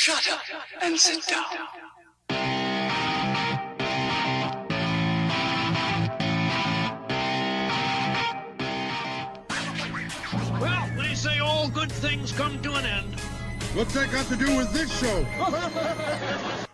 Shut up and sit down. Well, they say all good things come to an end. What's that got to do with this show?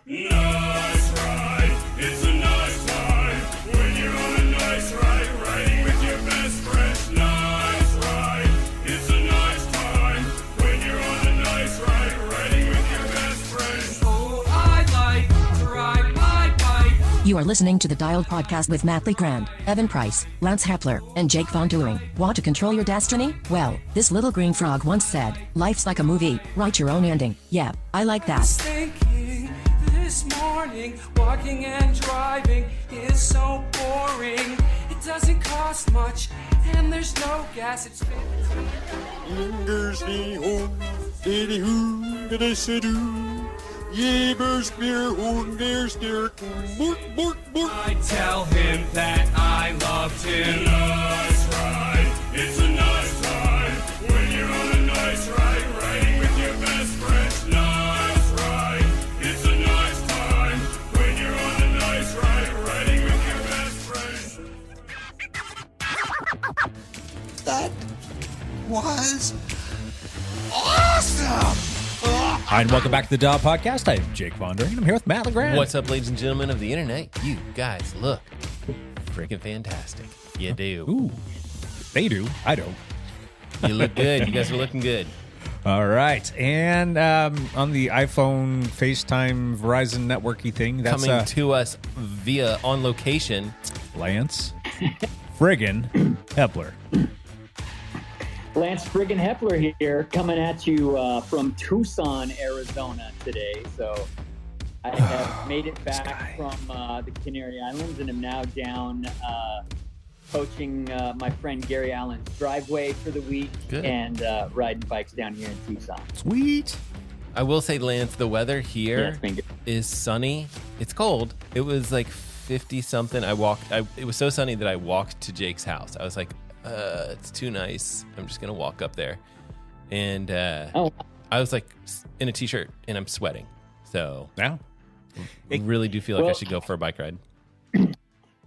Nice ride, it's a nice time when you're on a nice ride, riding with your best friend. Nice ride, it's a nice time when you're on a nice ride, riding with your best friend. Oh, I like to ride my bike. You are listening to the Dialed Podcast with Matt Legrand, Evan Price, Lance Hepler, and Jake Von Doering. Want to control your destiny? Well, this little green frog once said, life's like a movie, write your own ending. Yeah, I like that. This morning, walking and driving is so boring. It doesn't cost much, and there's no gas. It's I tell him that I loved him. Nice ride, it's a nice time when you're on a nice ride, riding with your best friend. Nice ride, it's a nice time when you're on a nice ride, riding with your best friend. That was awesome! Hi, and welcome back to the Dial Podcast. I'm Jake Von Doering, and I'm here with Matt Legrand. What's up, ladies and gentlemen of the internet? You guys look freaking fantastic. You do. Ooh, they do. I don't. You look good. You guys are looking good. All right. And on the iPhone, FaceTime, Verizon networky thing, that's Coming to us via on location. Lance friggin' Hepler. Lance friggin' Hepler here, coming at you from Tucson, Arizona today. So I have made it back from the Canary Islands and am now down coaching my friend Gary Allen's driveway for the week. Good. And riding bikes down here in Tucson. Sweet. I will say, Lance, the weather here Yeah, it's been good. is sunny. It's cold. It was like 50 something. It was so sunny that I walked to Jake's house. I was like, it's too nice. I'm just gonna walk up there, and I was like in a t-shirt and I'm sweating. So Yeah. I really do feel like I should go for a bike ride.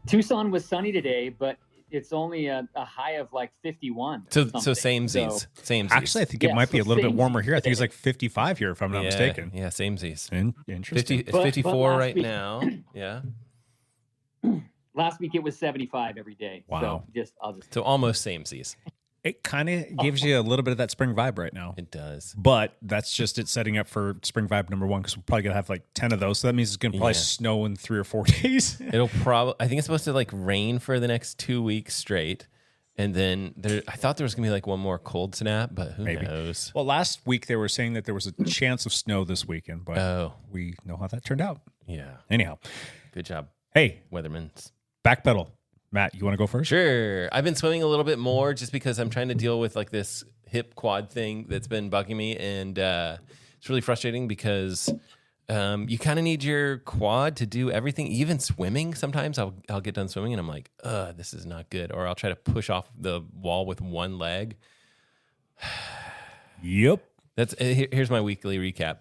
Tucson was sunny today, but it's only a high of like 51. So samesies. Samesies. Actually, I think it Yeah, might be a so little bit same warmer here. I think it's today. like 55 here, if I'm not mistaken. Yeah, samesies. Interesting. It's But 54 last right week- now. Yeah. Last week it was 75 every day. Wow. So So almost samesies. It kind of gives you a little bit of that spring vibe right now. It does. But that's just it setting up for spring vibe number one, because we're probably going to have like 10 of those. So that means it's going to probably Yeah. snow in 3 or 4 days. It'll probably. I think it's supposed to like rain for the next 2 weeks straight, and then I thought there was gonna be like one more cold snap, but who Maybe. knows? Well, last week they were saying that there was a chance of snow this weekend, but we know how that turned out. Yeah. Anyhow, Good job, hey, weathermans. backpedal. Matt, you want to go first? Sure. I've been swimming a little bit more just because I'm trying to deal with like this hip quad thing that's been bugging me, and it's really frustrating because you kind of need your quad to do everything, even swimming. Sometimes I'll get done swimming and I'm like, this is not good. Or I'll try to push off the wall with one leg. Yep. Here's my weekly recap.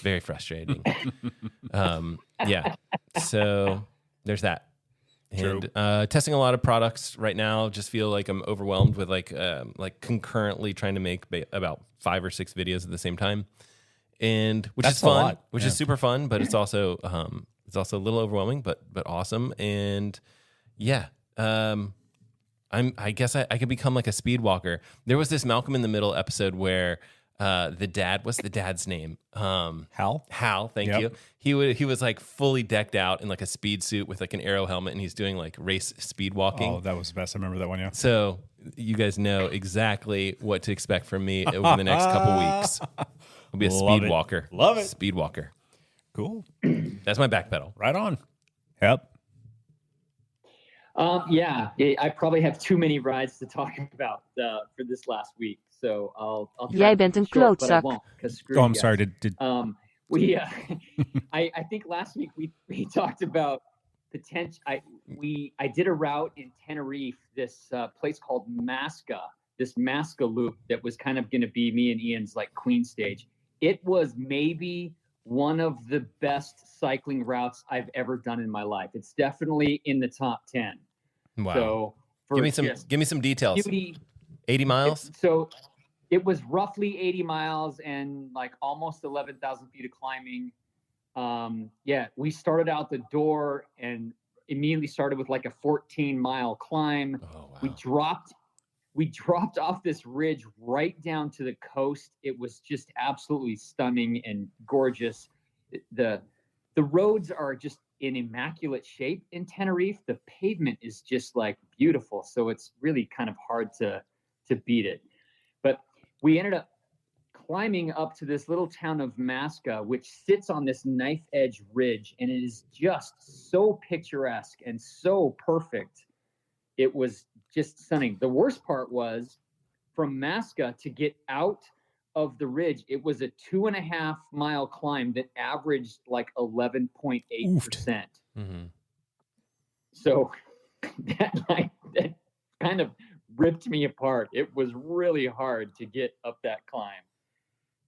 Very frustrating. Yeah. So there's that. And testing a lot of products right now. Just feel like I'm overwhelmed with like concurrently trying to make about 5 or 6 videos at the same time, and which That's is fun, a lot. which Yeah. is super fun, but it's also a little overwhelming, but awesome. And yeah, I guess I could become like a speed walker. There was this Malcolm in the Middle episode where what's the dad's name? Hal? Hal, thank Yep. you. He was like fully decked out in like a speed suit with like an arrow helmet, and he's doing like race speed walking. Oh, that was the best. I remember that one, yeah. So you guys know exactly what to expect from me over the next couple weeks. I'll be a Love speed it. walker. Love it. Speed walker. Cool. That's my back pedal. Right on. Yep. I probably have too many rides to talk about for this last week. So I'll try Jij to bent keep een it short, but I klootzak. won't, 'cause screw Oh, you I'm guys. sorry. Did I think last week we talked about potential. I did a route in Tenerife, this place called Masca, this Masca loop that was kind of going to be me and Ian's like Queen stage. it was maybe one of the best cycling routes I've ever done in my life. It's definitely in the top 10. Wow. So give me some details. Beauty, 80 miles? So it was roughly 80 miles and like almost 11,000 feet of climbing. We started out the door and immediately started with like a 14-mile climb. Oh, wow. We dropped off this ridge right down to the coast. It was just absolutely stunning and gorgeous. The roads are just in immaculate shape in Tenerife. The pavement is just like beautiful. So it's really kind of hard to beat it. But we ended up climbing up to this little town of Masca, which sits on this knife edge ridge, and it is just so picturesque and so perfect. It was just stunning. The worst part was from Masca to get out of the ridge, it was a 2.5 mile climb that averaged like 11.8%. Mm-hmm. So that kind of ripped me apart. It was really hard to get up that climb.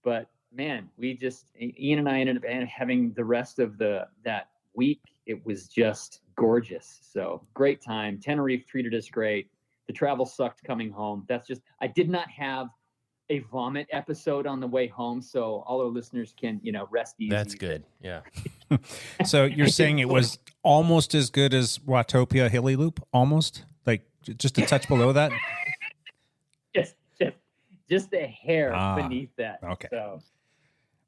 But man, Ian and I ended up having the rest of that week. It was just gorgeous. So great time. Tenerife treated us great. The travel sucked coming home. I did not have a vomit episode on the way home. So all our listeners can, rest easy. That's good. Yeah. So you're saying it was almost as good as Watopia Hilly Loop? Almost? Like just a touch below that? Just a hair beneath that. Okay. So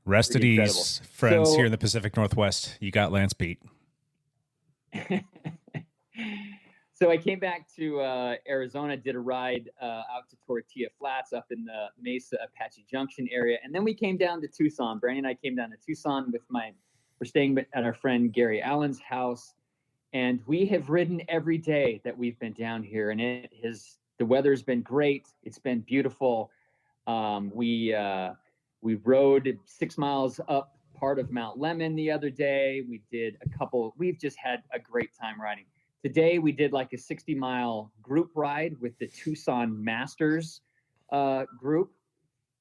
rest at ease, friends So- here in the Pacific Northwest. You got Lance beat. So I came back to Arizona, did a ride out to Tortilla Flats up in the Mesa Apache Junction area. And then we came down to Tucson. Brandon and I came down to Tucson we're staying at our friend Gary Allen's house. And we have ridden every day that we've been down here. And the weather's been great. It's been beautiful. We rode 6 miles up part of Mount Lemmon the other day. We've just had a great time riding. Today we did like a 60-mile group ride with the Tucson Masters group,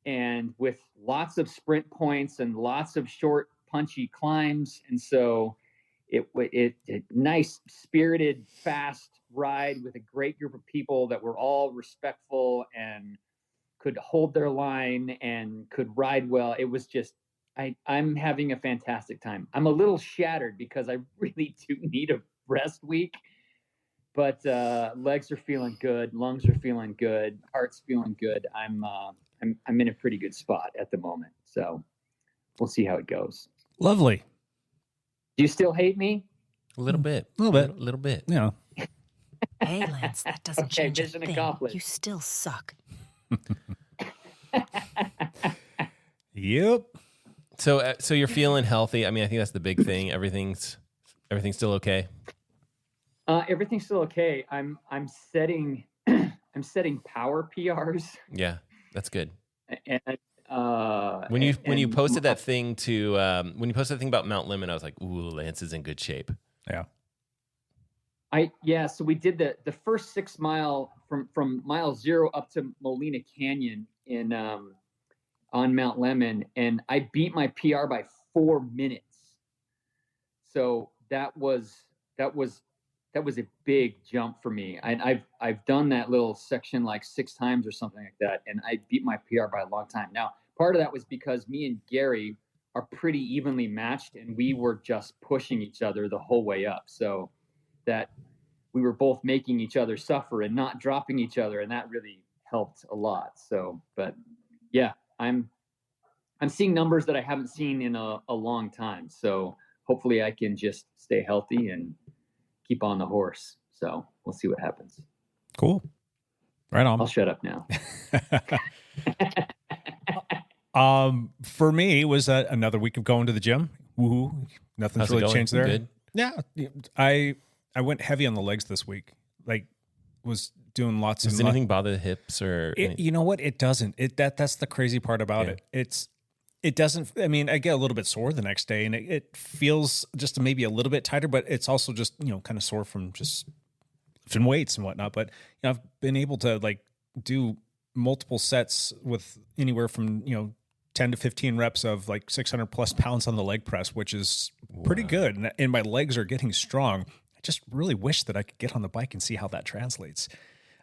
and with lots of sprint points and lots of short, punchy climbs. And so it nice, spirited, fast ride with a great group of people that were all respectful and could hold their line and could ride well. It was just, I'm having a fantastic time. I'm a little shattered because I really do need a rest week, but legs are feeling good, lungs are feeling good, heart's feeling good. I'm in a pretty good spot at the moment, so we'll see how it goes. Lovely. Do you still hate me? A little bit. A little bit. Yeah. Hey, Lance, that doesn't Okay, change a mission thing. accomplished. You still suck. Yep. So you're feeling healthy. I mean, I think that's the big thing. Everything's still okay. Everything's still okay. I'm setting power PRs. Yeah, that's good. And When you posted that thing about Mount Lemmon, I was like, "Ooh, Lance is in good shape." Yeah. So we did the first 6 mile from mile 0 up to Molina Canyon on Mount Lemmon, and I beat my PR by 4 minutes. So that was a big jump for me. I've done that little section like 6 times or something like that, and I beat my PR by a long time. Now, part of that was because me and Gary are pretty evenly matched, and we were just pushing each other the whole way up. So that we were both making each other suffer and not dropping each other, and that really helped a lot. So, but yeah, I'm seeing numbers that I haven't seen in a long time. So hopefully I can just stay healthy and keep on the horse. So we'll see what happens. Cool. Right on. I'll shut up now. For me, it was another week of going to the gym. Woohoo! Nothing's How's it really going? changed there. Good? Yeah, I went heavy on the legs this week. Like, was doing lots Does of. anything bother the hips or? You know what? It doesn't. That's the crazy part about it. It doesn't. I mean, I get a little bit sore the next day, and it feels just maybe a little bit tighter, but it's also just kind of sore from just lifting weights and whatnot. But I've been able to like do multiple sets with anywhere from 10 to 15 reps of like 600 plus pounds on the leg press, which is pretty good. And my legs are getting strong. I just really wish that I could get on the bike and see how that translates.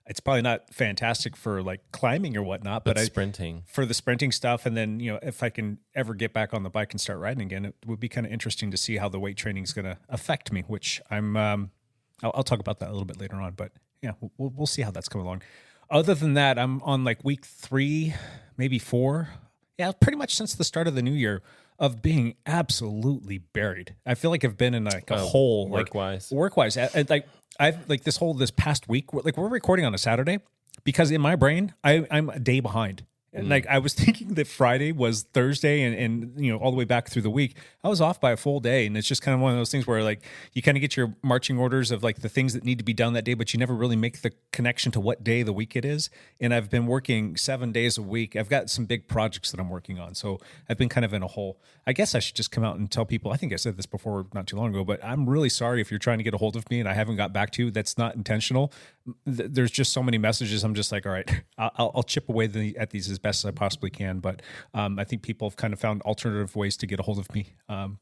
It's probably not fantastic for like climbing or whatnot, but sprinting for the sprinting stuff. And then, if I can ever get back on the bike and start riding again, it would be kind of interesting to see how the weight training is going to affect me, which I'll talk about that a little bit later on, but yeah, we'll see how that's coming along. Other than that, I'm on like week 3, maybe 4. Yeah, pretty much since the start of the new year of being absolutely buried. I feel like I've been in like a hole, work-wise. Like I've like this past week, we're recording on a Saturday because in my brain, I'm a day behind. And like I was thinking that Friday was Thursday and all the way back through the week, I was off by a full day. And it's just kind of one of those things where like you kind of get your marching orders of like the things that need to be done that day, but you never really make the connection to what day of the week it is. And I've been working 7 days a week. I've got some big projects that I'm working on. So I've been kind of in a hole. I guess I should just come out and tell people, I think I said this before not too long ago, but I'm really sorry if you're trying to get a hold of me and I haven't got back to you. That's not intentional. There's just so many messages. I'm just like, all right, I'll chip away at these as best as I possibly can. But I think people have kind of found alternative ways to get a hold of me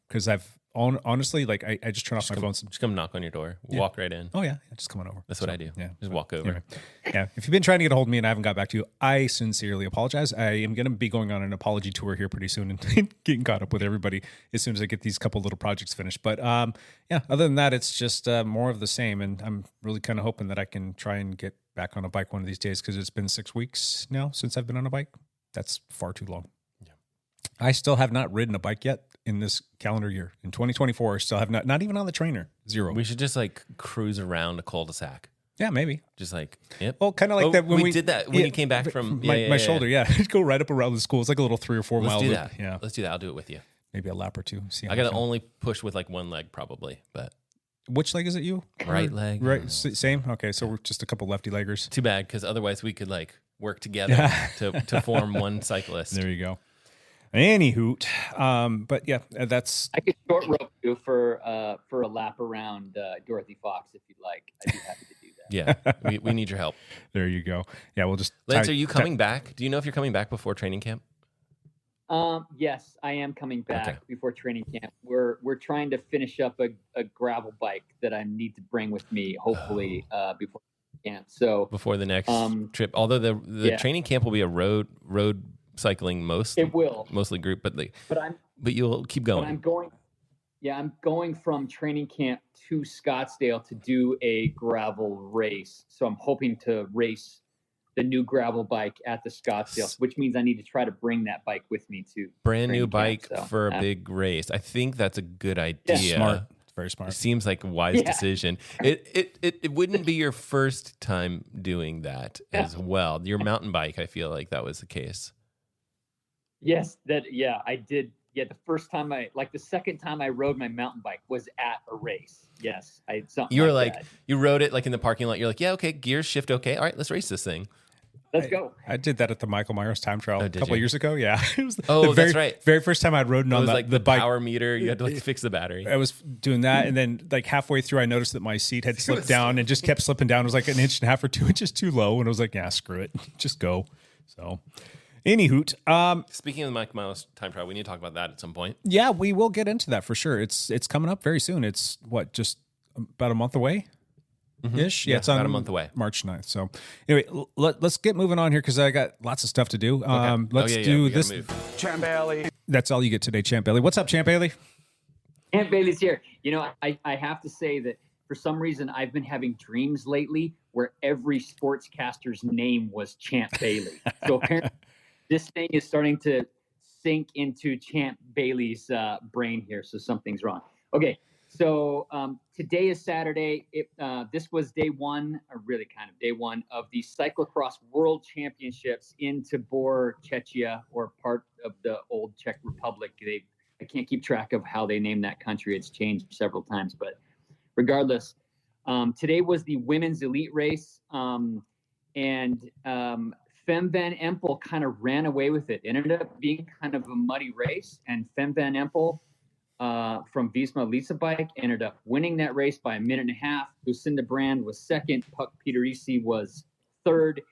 because I've honestly, like I just turn off my phone. Just come knock on your door. Walk right in. Oh yeah, just come on over. That's what I do. Yeah, just walk over. Anyway. Yeah, if you've been trying to get a hold of me and I haven't got back to you, I sincerely apologize. I am going to be going on an apology tour here pretty soon and getting caught up with everybody as soon as I get these couple little projects finished. But yeah, other than that, it's just more of the same. And I'm really kind of hoping that I can try and get back on a bike one of these days because it's been 6 weeks now since I've been on a bike. That's far too long. Yeah. I still have not ridden a bike yet in this calendar year. In 2024, I still have not even on the trainer. 0. We should just like cruise around a cul-de-sac. Yeah, maybe. Just like, yep. Well, kind of like that when we did that when you came back from my shoulder. Yeah, go right up around the school. It's like a little 3 or 4 mile loop. That. Yeah, let's do that. I'll do it with you. Maybe a lap or two. See, I gotta only push with like one leg probably, but which leg is it? You right leg, right? Same. Okay, so we're just a couple lefty leggers. Too bad, because otherwise we could like work together to form one cyclist. There you go. Any hoot. But yeah, that's. I could short rope you for a lap around Dorothy Fox if you'd like. I'd be happy to do that. Yeah, we need your help. There you go. Yeah, we'll just. Lance, are you coming back? Do you know if you're coming back before training camp? Yes, I am coming back before training camp. We're trying to finish up a gravel bike that I need to bring with me, hopefully, before camp. So before the next trip, although the training camp will be a road cycling mostly group, but you'll keep going. I'm going from training camp to Scottsdale to do a gravel race. So I'm hoping to race the new gravel bike at the Scottsdale, which means I need to try to bring that bike with me to brand new bike for a big race. I think that's a good idea. Yeah. Smart. Very smart. It seems like a wise decision. It wouldn't be your first time doing that as well. Your mountain bike, I feel like that was the case. Yes, I did. Yeah, the second time I rode my mountain bike was at a race. Yes, you were like you rode it like in the parking lot. You're like, yeah, okay, gears shift, okay, all right, let's race this thing. Let's go. I did that at the Michael Myers time trial a couple of years ago. Yeah, it was that's right. Very first time I'd ridden on the bike. Power meter. You had to like fix the battery. I was doing that, and then like halfway through, I noticed that my seat had slipped down and just kept slipping down. It was like 1.5 inches or 2 inches too low, and I was like, yeah, screw it, just go. So. Any hoot. Speaking of the Mike Miles time trial, we need to talk about that at some point. Yeah, we will get into that for sure. It's coming up very soon. It's just about a month away ish. Yeah, it's on about a month away, March 9th. So anyway, let's get moving on here because I got lots of stuff to do. Let's do this. Champ Bailey. That's all you get today, Champ Bailey. What's up, Champ Bailey? Champ Bailey's here. You know, I have to say that for some reason I've been having dreams lately where every sportscaster's name was Champ Bailey. So apparently. This thing is starting to sink into Champ Bailey's brain here, so something's wrong. Okay, so today is Saturday. This was day one, or really kind of day one, of the Cyclocross World Championships in Tibor, Czechia, or part of the old Czech Republic. I can't keep track of how they named that country. It's changed several times, but regardless, today was the women's elite race, and Fem Van Empel kind of ran away with it. It ended up being kind of a muddy race, and Fem Van Empel from Visma Lisa Bike ended up winning that race by 1.5 minutes. Lucinda Brand was second. Puck Peterisi was third.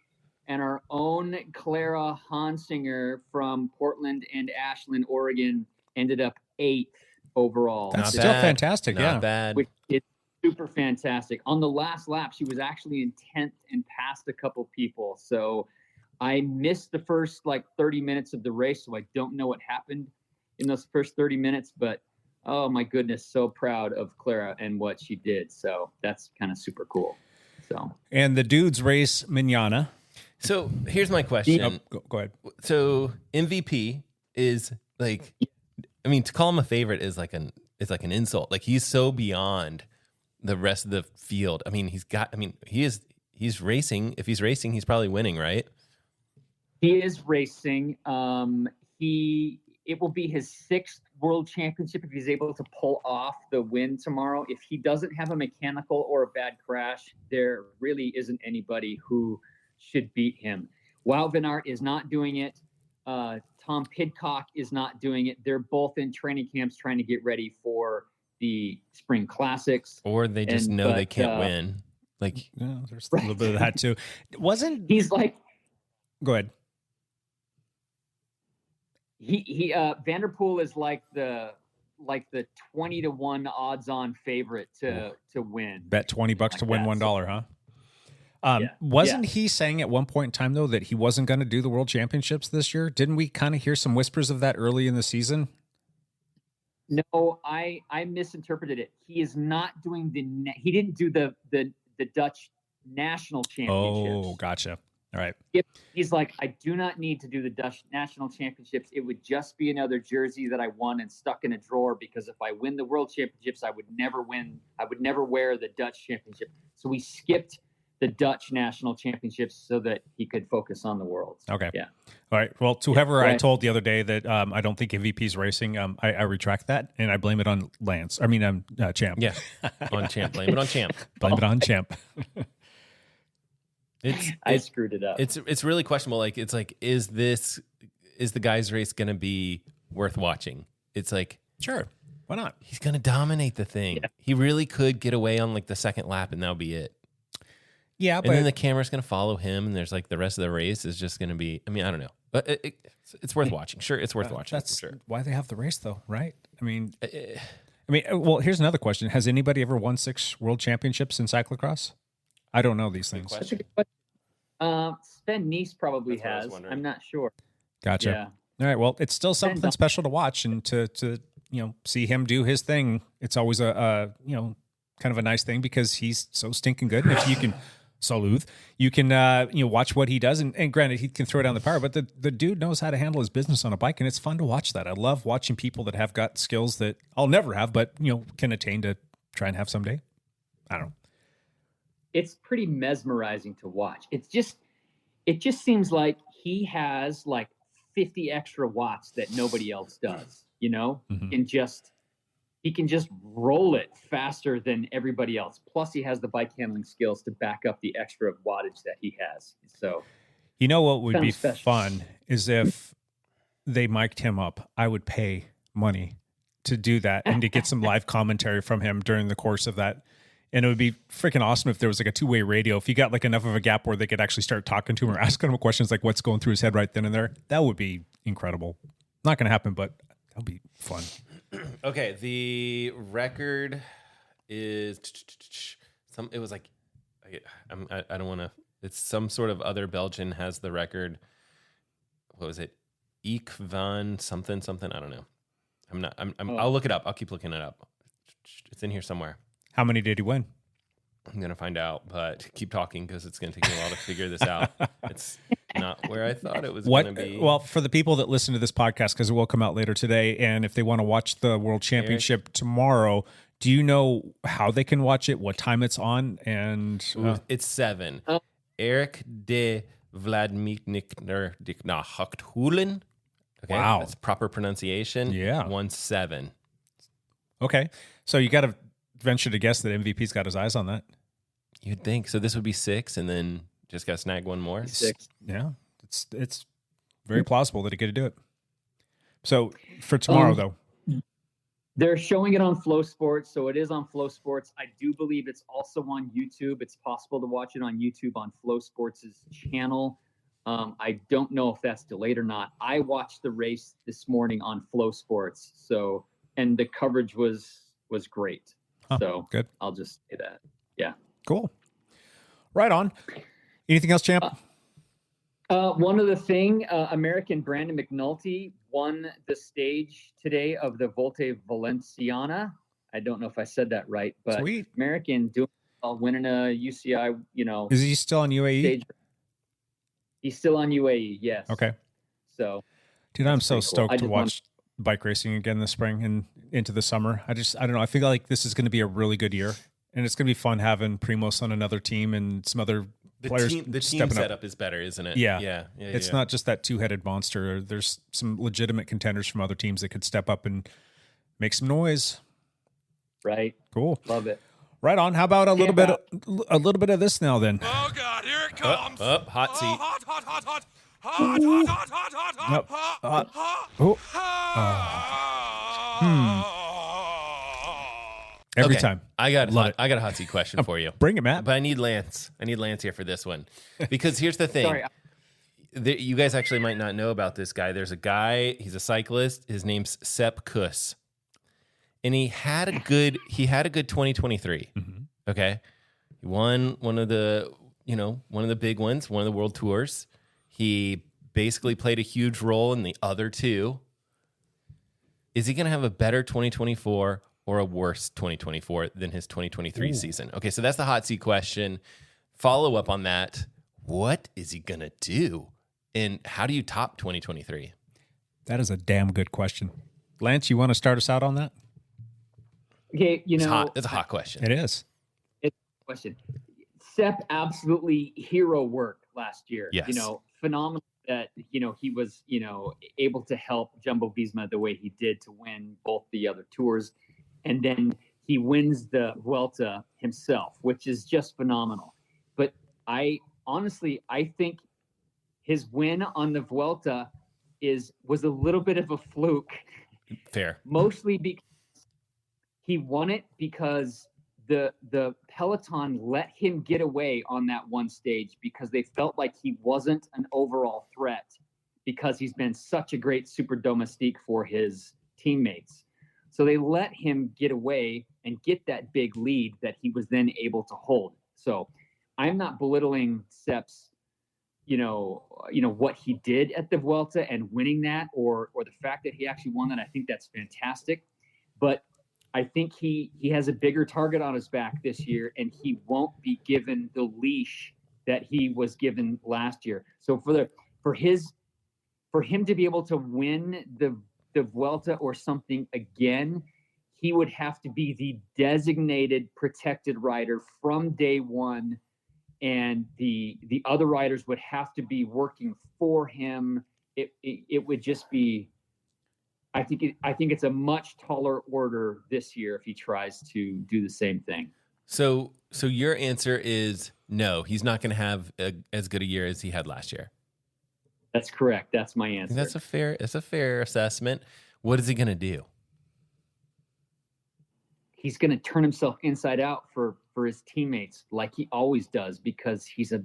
and our own Clara Hansinger from Portland and Ashland, Oregon, ended up 8th overall. That's Not still bad. fantastic. Not Yeah. bad. Which is super fantastic. On the last lap, she was actually in 10th and passed a couple people. So I missed the first 30 minutes of the race, so I don't know what happened in those first 30 minutes, but oh my goodness, so proud of Clara and what she did. So that's kind of super cool. So, And the dudes race manana. So here's my question. Go ahead. So MVP is to call him a favorite is like an insult. Like he's so beyond the rest of the field. I mean, he's racing. If he's racing, he's probably winning, right? he is racing. It will be his 6th world championship if he's able to pull off the win tomorrow. If he doesn't have a mechanical or a bad crash, there really isn't anybody who should beat him. Wout van Aert is not doing it. Tom Pidcock is not doing it. They're both in training camps trying to get ready for the spring classics. Or they just know they can't win. There's a little bit of that too. He's like, go ahead. He Vanderpool is like the 20-1 odds-on favorite to win. Bet $20 to win $1, huh? Wasn't he saying at one point in time though that he wasn't going to do the World Championships this year? Didn't we kind of hear some whispers of that early in the season? No, I misinterpreted it. He is not doing he didn't do the Dutch national championships. Oh, gotcha. All right. He's like, I do not need to do the Dutch national championships. It would just be another jersey that I won and stuck in a drawer, because if I win the world championships, I would never wear the Dutch championship. So we skipped the Dutch national championships so that he could focus on the worlds. Okay. Yeah. All right. Well, to whoever I told the other day that I don't think MVP's racing, I retract that and I blame it on Lance. I mean, Champ. Yeah. On Champ. Blame it on Champ. Blame it on Champ. I screwed it up. It's really questionable. Is the guy's race going to be worth watching? It's like, sure. Why not? He's going to dominate the thing. Yeah. He really could get away on the second lap and that'll be it. Yeah, and then the camera's going to follow him, and there's the rest of the race is just going to be. I mean, I don't know, but it's worth watching. Sure, it's worth watching. That's sure. Why they have the race, though, right? I mean, well, here's another question: has anybody ever won 6 world championships in cyclocross? I don't know these things. That's a good question. Sven Nys probably has. I'm not sure. Gotcha. Yeah. All right. Well, it's still something special to watch and to see him do his thing. It's always a kind of a nice thing because he's so stinking good. And if you can. Salute. You can watch what he does, and granted he can throw down the power, but the dude knows how to handle his business on a bike, and it's fun to watch that. I love watching people that have got skills that I'll never have, but can attain to try and have someday. I don't know. It's pretty mesmerizing to watch. It just seems like he has 50 extra watts that nobody else does. Mm-hmm. He can just roll it faster than everybody else. Plus, he has the bike handling skills to back up the extra wattage that he has. So, what would be fun is if they mic'd him up. I would pay money to do that and to get some live commentary from him during the course of that. And it would be freaking awesome if there was a 2-way radio. If you got enough of a gap where they could actually start talking to him or asking him questions like what's going through his head right then and there, that would be incredible. Not going to happen, but that would be fun. Okay, the record is it was I don't want to. It's some sort of other Belgian has the record. What was it? Eek van something. I don't know. I'll look it up. I'll keep looking it up. It's in here somewhere. How many did he win? I'm gonna find out, but keep talking because it's gonna take me a while to figure this out. It's not where I thought it was going to be. Well, for the people that listen to this podcast, because it will come out later today, and if they want to watch the World Championship tomorrow, do you know how they can watch it? What time it's on? And it's 7. Eric de Vladimir Hulen. Okay, wow, that's proper pronunciation. Yeah, 1-7. Okay, so you got to venture to guess that MVP's got his eyes on that. You'd think so. This would be 6, and then just got to snag one more. 6. Yeah, it's very plausible that he could do it. So for tomorrow, though, they're showing it on Flow Sports, so it is on Flow Sports. I do believe it's also on YouTube. It's possible to watch it on YouTube on Flow Sports' channel. I don't know if that's delayed or not. I watched the race this morning on Flow Sports, and the coverage was great. So good. I'll just say that. Yeah. Cool. Right on. Anything else, champ? One other thing, American Brandon McNulty won the stage today of the Volta Valenciana. I don't know if I said that right, but Sweet. American doing well, winning a UCI, Is he still on UAE? stage. He's still on UAE, yes. Okay. So, Dude, I'm so pretty cool. I stoked to just watch bike racing again this spring and into the summer. I don't know. I feel like this is going to be a really good year, and it's going to be fun having Primos on another team and some other players. The team stepping setup up. is better, isn't it? Yeah. It's not just that two-headed monster. There's some legitimate contenders from other teams that could step up and make some noise. Right. Cool. Love it. Right on. How about a little bit of this now then? Oh God, here it comes. Hot seat. Hot. Yep. Every Okay, time. I got Love it. I got a hot seat question for you. Bring it, Matt. But I need Lance. I need Lance here for this one. Because here's the thing. Sorry. You guys actually might not know about this guy. There's a guy, he's a cyclist. His name's Sepp Kuss. And he had a good 2023. Mm-hmm. Okay. He won one of the big ones, one of the world tours. He basically played a huge role in the other two. Is he going to have a better 2024 or a worse 2024 than his 2023 season? Okay, so that's the hot seat question. Follow up on that. What is he going to do? And how do you top 2023? That is a damn good question. Lance, you want to start us out on that? Okay, It's hot. It's a hot question. It is. It's a question. Sepp absolutely hero work last year. Yes. Phenomenal that, he was, able to help Jumbo Visma the way he did to win both the other tours. And then he wins the Vuelta himself, which is just phenomenal. But I think his win on the Vuelta was a little bit of a fluke. Fair. Mostly because he won it because the peloton let him get away on that one stage because they felt like he wasn't an overall threat because he's been such a great super domestique for his teammates. So they let him get away and get that big lead that he was then able to hold. So I'm not belittling Sepp's, what he did at the Vuelta and winning that or the fact that he actually won that. I think that's fantastic. But I think he has a bigger target on his back this year, and he won't be given the leash that he was given last year. So for him to be able to win the Vuelta or something again, he would have to be the designated protected rider from day one, and the other riders would have to be working for him. It would just be. I think it's a much taller order this year if he tries to do the same thing. So your answer is no, he's not going to have as good a year as he had last year. That's correct. That's my answer. That's a fair assessment. What is he going to do? He's going to turn himself inside out for his teammates like he always does because he's a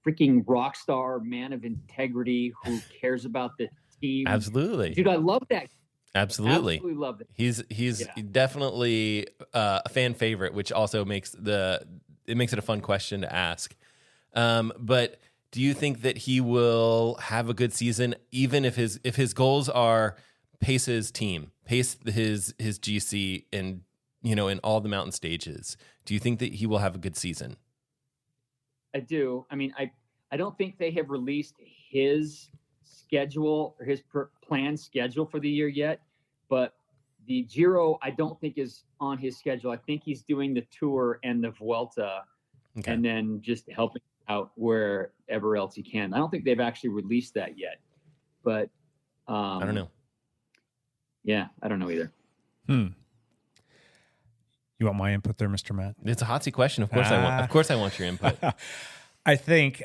freaking rock star, man of integrity who cares about the team. Absolutely. Dude, I love that. Absolutely love it. He's definitely a fan favorite, which also makes it a fun question to ask. But do you think that he will have a good season, even if his goals are pace his team, pace his GC, and in all the mountain stages? Do you think that he will have a good season? I do. I mean, I don't think they have released his schedule or his planned schedule for the year yet, but the Giro I don't think is on his schedule. I think he's doing the Tour and the Vuelta, and then just helping out wherever else he can. I don't think they've actually released that yet, but I don't know. Yeah, I don't know either. You want my input there, Mr. Matt? It's a hot seat question. Of course I want your input. I think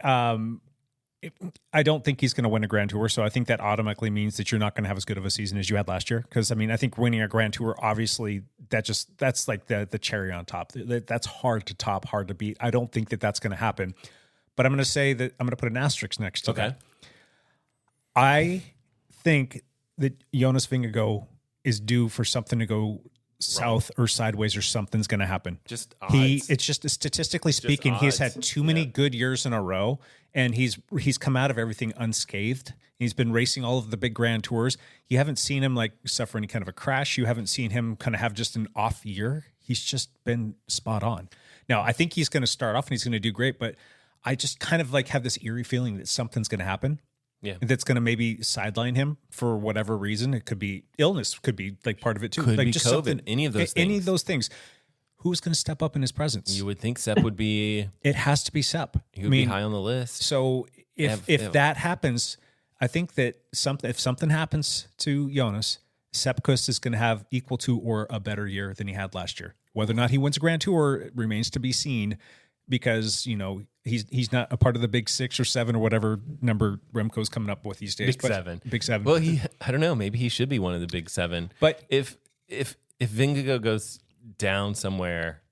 I don't think he's going to win a Grand Tour, so I think that automatically means that you're not going to have as good of a season as you had last year. Because I think winning a Grand Tour, obviously, that's like the cherry on top. That's hard to top, hard to beat. I don't think that that's going to happen. but I'm going to say that I'm going to put an asterisk next to Okay. that. I think that Jonas Vingegaard is due for something to go south or sideways, or something's going to happen. Just odds. It's just statistically speaking, he's odds. had too many good years in a row, and he's come out of everything unscathed. He's been racing all of the big grand tours. You haven't seen him like suffer any kind of a crash. You haven't seen him kind of have just an off year. He's just been spot on. Now, I think he's going to start off and he's going to do great, but I just kind of like have this eerie feeling that something's going to happen. Yeah. That's going to maybe sideline him for whatever reason. It could be illness, could be like part of it too. Could like be just COVID, something, any of those Any things. of those things. Who's going to step up in his presence? You would think Sepp would be. It has to be Sepp. He would be high on the list. So if that happens, I think that if something happens to Jonas, Sepp Kuss is going to have equal to or a better year than he had last year. Whether or not he wins a Grand Tour remains to be seen, because he's not a part of the big 6 or 7 or whatever number Remco's coming up with these days. Big seven. Big 7. Well, I don't know. Maybe he should be one of the big 7. But if Vingegaard goes down somewhere,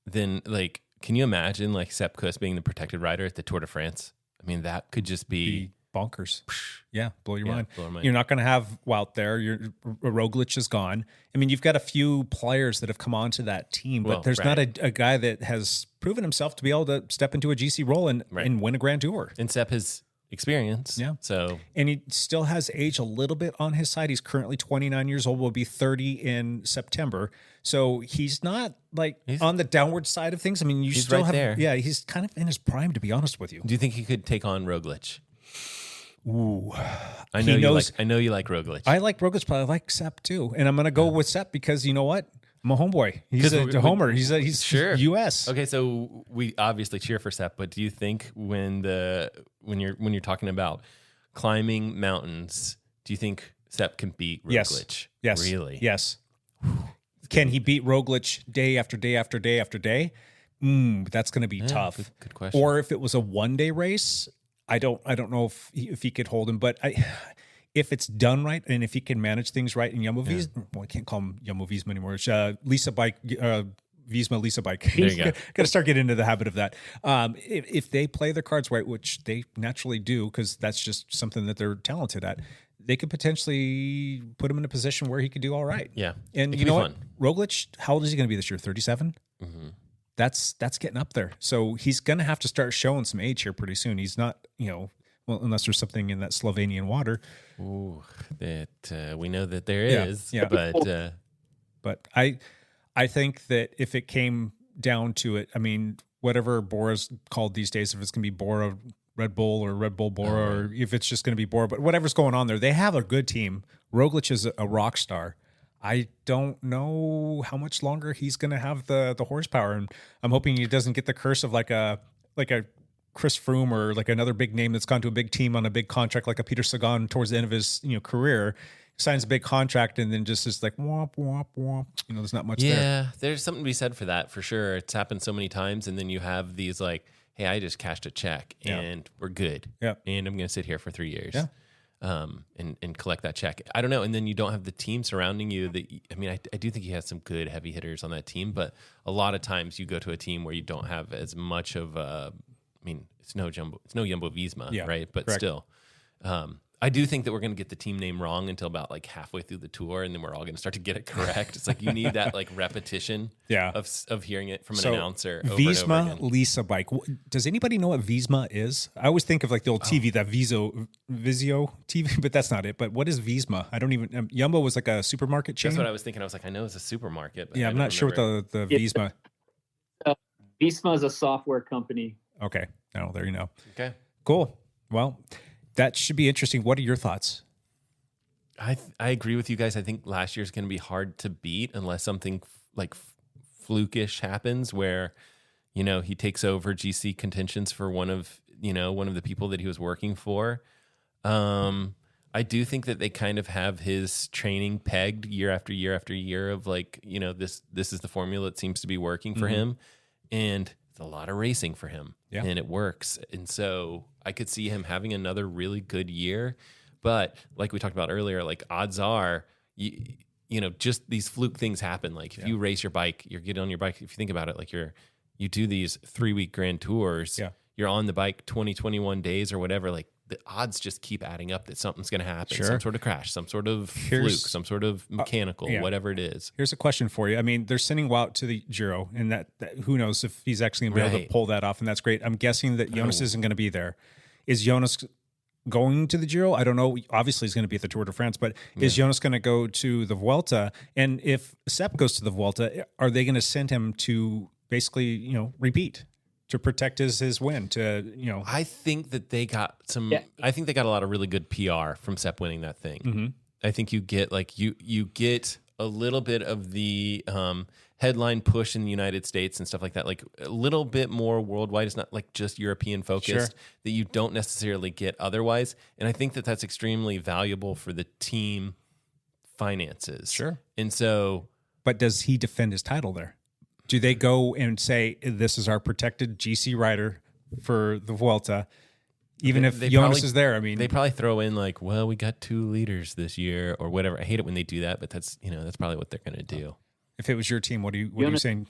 then like, can you imagine like Sepp Kuss being the protected rider at the Tour de France? I mean, that could just be bonkers. Yeah, blow your mind. blow our mind. You're not going to have Wout there. Roglic is gone. I mean, you've got a few players that have come onto that team, but Well, there's right. not a guy that has proven himself to be able to step into a GC role and win a Grand Tour. And Sepp has experience. Yeah. So And he still has age a little bit on his side. He's currently 29 years old, will be 30 in September. So he's not like on the downward side of things. I mean, He's still right have, there. yeah, he's kind of in his prime, to be honest with you. do you think he could take on Roglic? Ooh. I know He you knows- like. I know you like Roglic. I like Roglic, but I like Sepp too. And I'm going to go with Sepp because you know what? I'm a homeboy. He's a homer. He's sure U.S. Okay, so we obviously cheer for Sepp, but do you think when you're talking about climbing mountains, do you think Sepp can beat Roglic? Yes. Really? Yes. Can he beat Roglic day after day after day after day? That's going to be tough. Good question. Or if it was a one-day race, I don't know if he could hold him, but if it's done right and if he can manage things right in Jumbo Visma, well, I can't call him Jumbo Visma anymore. It's Lisa Bike, Visma Lisa Bike. There you go. Got to start getting into the habit of that. If they play their cards right, which they naturally do, because that's just something that they're talented at, they could potentially put him in a position where he could do all right. Yeah. And It you could know be what? fun. Roglic, how old is he going to be this year? 37? Mm-hmm. That's getting up there. So he's going to have to start showing some age here pretty soon. He's not, well, unless there's something in that Slovenian water. Ooh, that we know that there Yeah, is. yeah. But But I think that if it came down to it, I mean, whatever Bora's called these days, if it's going to be Bora Red Bull or Red Bull Bora, or if it's just going to be Bora, but whatever's going on there, they have a good team. Roglic is a rock star. I don't know how much longer he's going to have the horsepower, and I'm hoping he doesn't get the curse of like a Chris Froome or like another big name that's gone to a big team on a big contract, like a Peter Sagan towards the end of his career, signs a big contract and then just is like womp womp womp. There's not much there. yeah, there's something to be said for that for sure. It's happened so many times, and then you have these like, hey, I just cashed a check and we're good. Yeah. And I'm going to sit here for 3 years. Yeah. And collect that check. I don't know. And then you don't have the team surrounding you. I do think he has some good heavy hitters on that team, but a lot of times you go to a team where you don't have as much of it's no Jumbo Visma, right? But correct. still, I do think that we're going to get the team name wrong until about like halfway through the tour, and then we're all going to start to get it correct. It's like you need that like repetition of hearing it from an announcer over Visma and over again. Lisa Bike. Does anybody know what Visma is? I always think of like the old TV, that Vizio TV, but that's not it. But what is Visma? I don't even. Jumbo was like a supermarket chain. That's what I was thinking. I was like, I know it's a supermarket. But Yeah, I I'm don't not sure what remember. the Visma. Visma is a software company. Okay, oh, there you know. Okay, cool. Well, that should be interesting. What are your thoughts? I agree with you guys. I think last year's going to be hard to beat unless something like flukish happens where, he takes over GC contentions for one of the people that he was working for. I do think that they kind of have his training pegged year after year after year of like, this is the formula that seems to be working for him. And it's a lot of racing for him. Yeah. And it works. And so I could see him having another really good year. But like we talked about earlier, like odds are, just these fluke things happen. Like if you race your bike, you're getting on your bike. If you think about it, like you do these 3-week grand tours, you're on the bike 20, 21 days or whatever, like the odds just keep adding up that something's going to happen. Sure. Some sort of crash, some sort of fluke, some sort of mechanical, whatever it is. Here's a question for you. I mean, they're sending Wout to the Giro, and that who knows if he's actually going to be able to pull that off, and that's great. I'm guessing that Jonas isn't going to be there. Is Jonas going to the Giro? I don't know. Obviously, he's going to be at the Tour de France, but is Jonas going to go to the Vuelta? And if Sepp goes to the Vuelta, are they going to send him to basically, repeat? To protect his win, I think that they got I think they got a lot of really good PR from Sepp winning that thing. Mm-hmm. I think you get you get a little bit of the headline push in the United States and stuff like that, like a little bit more worldwide. It's not like just European focused that you don't necessarily get otherwise. And I think that that's extremely valuable for the team finances. Sure. And so, but does he defend his title there? Do they go and say, this is our protected GC rider for the Vuelta, even if Jonas is there? I mean, they probably throw in like, well, we got 2 leaders this year or whatever. I hate it when they do that, but that's probably what they're going to do. If it was your team, what are you saying?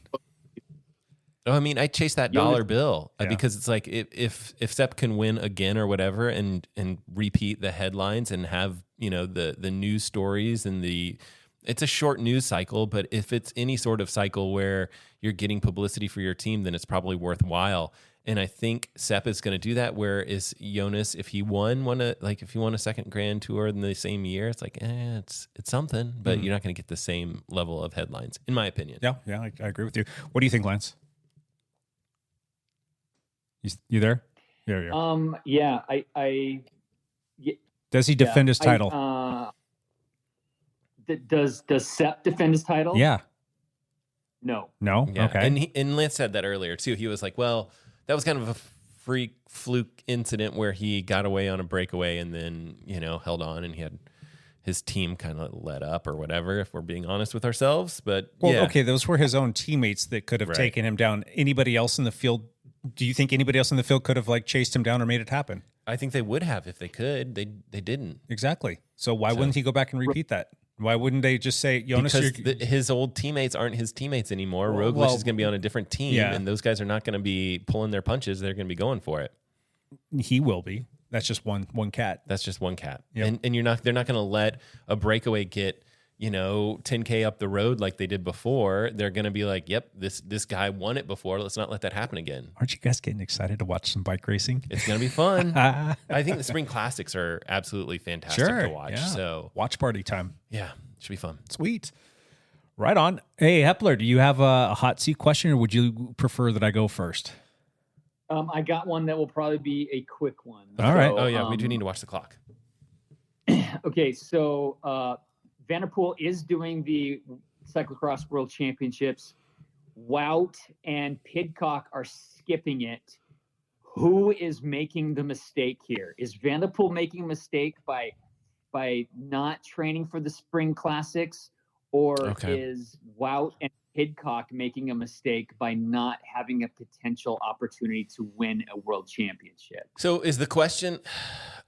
Oh, I mean, I chase that dollar bill because it's like if Sepp can win again or whatever and repeat the headlines and have, the news stories and it's a short news cycle, but if it's any sort of cycle where you're getting publicity for your team, then it's probably worthwhile. And I think Sepp is going to do that. Whereas Jonas, if he won a second Grand Tour in the same year, it's like, it's something, but you're not going to get the same level of headlines, in my opinion. Yeah, I agree with you. What do you think, Lance? You there? There you are. Yeah, Does he defend his title? Does Sepp defend his title? Yeah. No. Yeah. Okay. And Lance said that earlier too. He was like, well, that was kind of a freak fluke incident where he got away on a breakaway and then, held on and he had his team kind of let up or whatever, if we're being honest with ourselves. But okay, those were his own teammates that could have taken him down. Anybody else in the field? Do you think anybody else in the field could have chased him down or made it happen? I think they would have if they could. They didn't. Exactly. So why wouldn't he go back and repeat that? Why wouldn't they just say, Jonas, because his old teammates aren't his teammates anymore. Roglic is going to be on a different team, and those guys are not going to be pulling their punches. They're going to be going for it. He will be. That's just one cat. That's just one cat. Yep. And they're not going to let a breakaway get 10K up the road like they did before. They're going to be like, yep, this guy won it before. Let's not let that happen again. Aren't you guys getting excited to watch some bike racing? It's going to be fun. I think the spring classics are absolutely fantastic to watch. Yeah. So watch party time. Yeah, should be fun. Sweet. Right on. Hey, Hepler, do you have a hot seat question or would you prefer that I go first? I got one that will probably be a quick one. All right. Oh, yeah, we do need to watch the clock. Okay, so Vanderpool is doing the Cyclocross World Championships. Wout and Pidcock are skipping it. Who is making the mistake here? Is Vanderpool making a mistake by not training for the Spring Classics, or is Wout and Pidcock making a mistake by not having a potential opportunity to win a world championship? So is the question...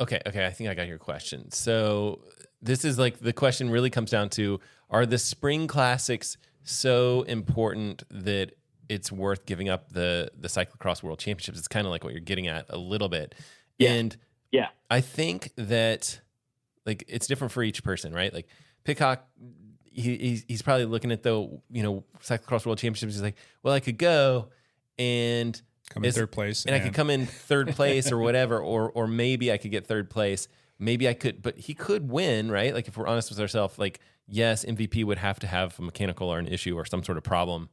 Okay, I think I got your question. So this is the question really comes down to, are the Spring Classics so important that it's worth giving up the Cyclocross World Championships? It's kind of like what you're getting at a little bit. Yeah. And I think that it's different for each person, right? Like Pidcock, he's probably looking at the Cyclocross World Championships. He's like, well, I could go and come in third place, and I could come in third place or whatever, or maybe I could get third place. Maybe I could, but he could win, right? Like if we're honest with ourselves, yes, MVP would have to have a mechanical or an issue or some sort of problem.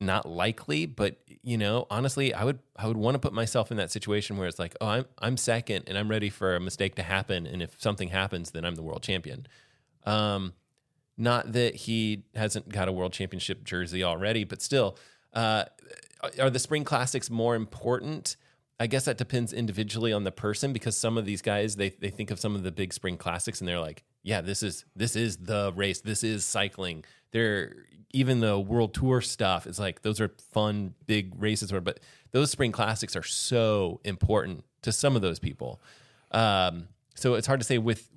Not likely, but honestly, I would want to put myself in that situation where it's like, oh, I'm second and I'm ready for a mistake to happen, and if something happens, then I'm the world champion. Not that he hasn't got a world championship jersey already, but still, are the Spring Classics more important? I guess that depends individually on the person, because some of these guys, they think of some of the big Spring Classics and they're like, yeah, this is the race. This is cycling. Even the World Tour stuff is like, those are fun, big races, but those Spring Classics are so important to some of those people. So it's hard to say with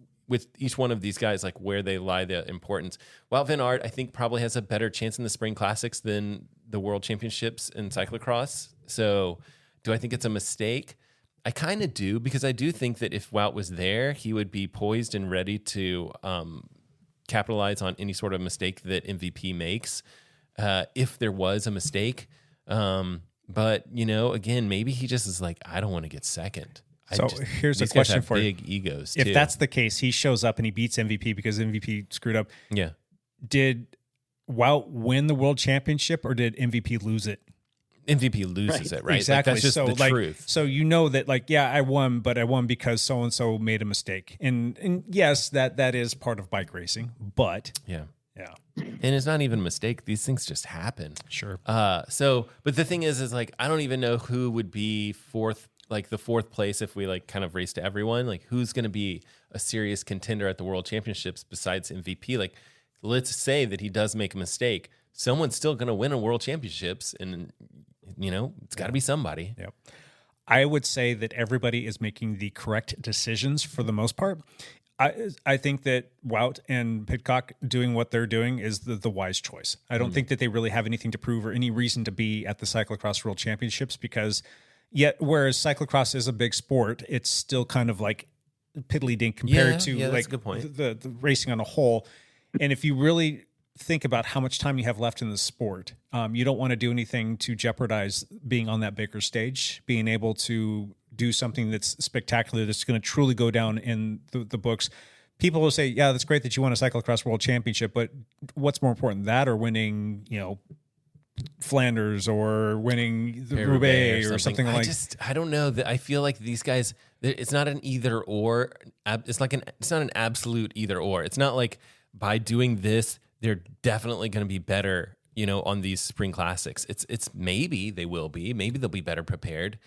each one of these guys, where they lie the importance. Wout van Aert, I think, probably has a better chance in the Spring Classics than the World Championships in cyclocross. So Do I think it's a mistake? I kind of do, because I do think that if Wout was there, he would be poised and ready to capitalize on any sort of mistake that MVP makes, if there was a mistake. But, again, maybe he just is like, I don't want to get second. So here's a question for you. Big egos, If too. that's the case, he shows up and he beats MVP because MVP screwed up. Yeah. Did Wout win the world championship or did MVP lose it? MVP loses it, right? Exactly. Like, that's just the truth. So that I won, but I won because so and so made a mistake. And yes, that is part of bike racing, but yeah. And it's not even a mistake. These things just happen. Sure. But the thing is like, I don't even know who would be the fourth place if we like kind of race to everyone. Like, who's going to be a serious contender at the World Championships besides MVP? Like, let's say that he does make a mistake. Someone's still going to win a World Championships, and it's got to be somebody. Yep. I would say that everybody is making the correct decisions for the most part. I think that Wout and Pidcock doing what they're doing is the wise choice. I don't think that they really have anything to prove or any reason to be at the Cyclocross World Championships, because whereas cyclocross is a big sport, it's still kind of like piddly dink compared to that's like a good point. The racing on a whole. And if you really think about how much time you have left in the sport, you don't want to do anything to jeopardize being on that bigger stage, being able to do something that's spectacular, that's going to truly go down in the books. People will say, yeah, that's great that you won a Cyclocross World Championship, but what's more important, that or winning, Flanders or winning the Roubaix or something like that? I don't know. I feel like these guys, it's not an either or. It's not an absolute either or. It's not like by doing this, they're definitely going to be better, on these spring classics. It's maybe they will be. Maybe they'll be better prepared.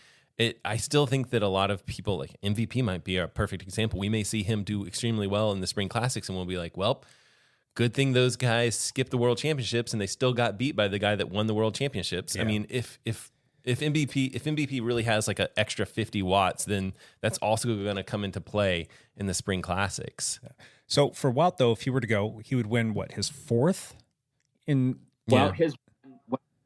I still think that a lot of people, like MVP might be a perfect example. We may see him do extremely well in the spring classics, and we'll be like, well, good thing those guys skipped the World Championships and they still got beat by the guy that won the World Championships. Yeah. I mean, if MVP really has like an extra 50 watts, then that's also going to come into play in the spring classics. Yeah. So for Wout, though, if he were to go, he would win his fourth in. Wout has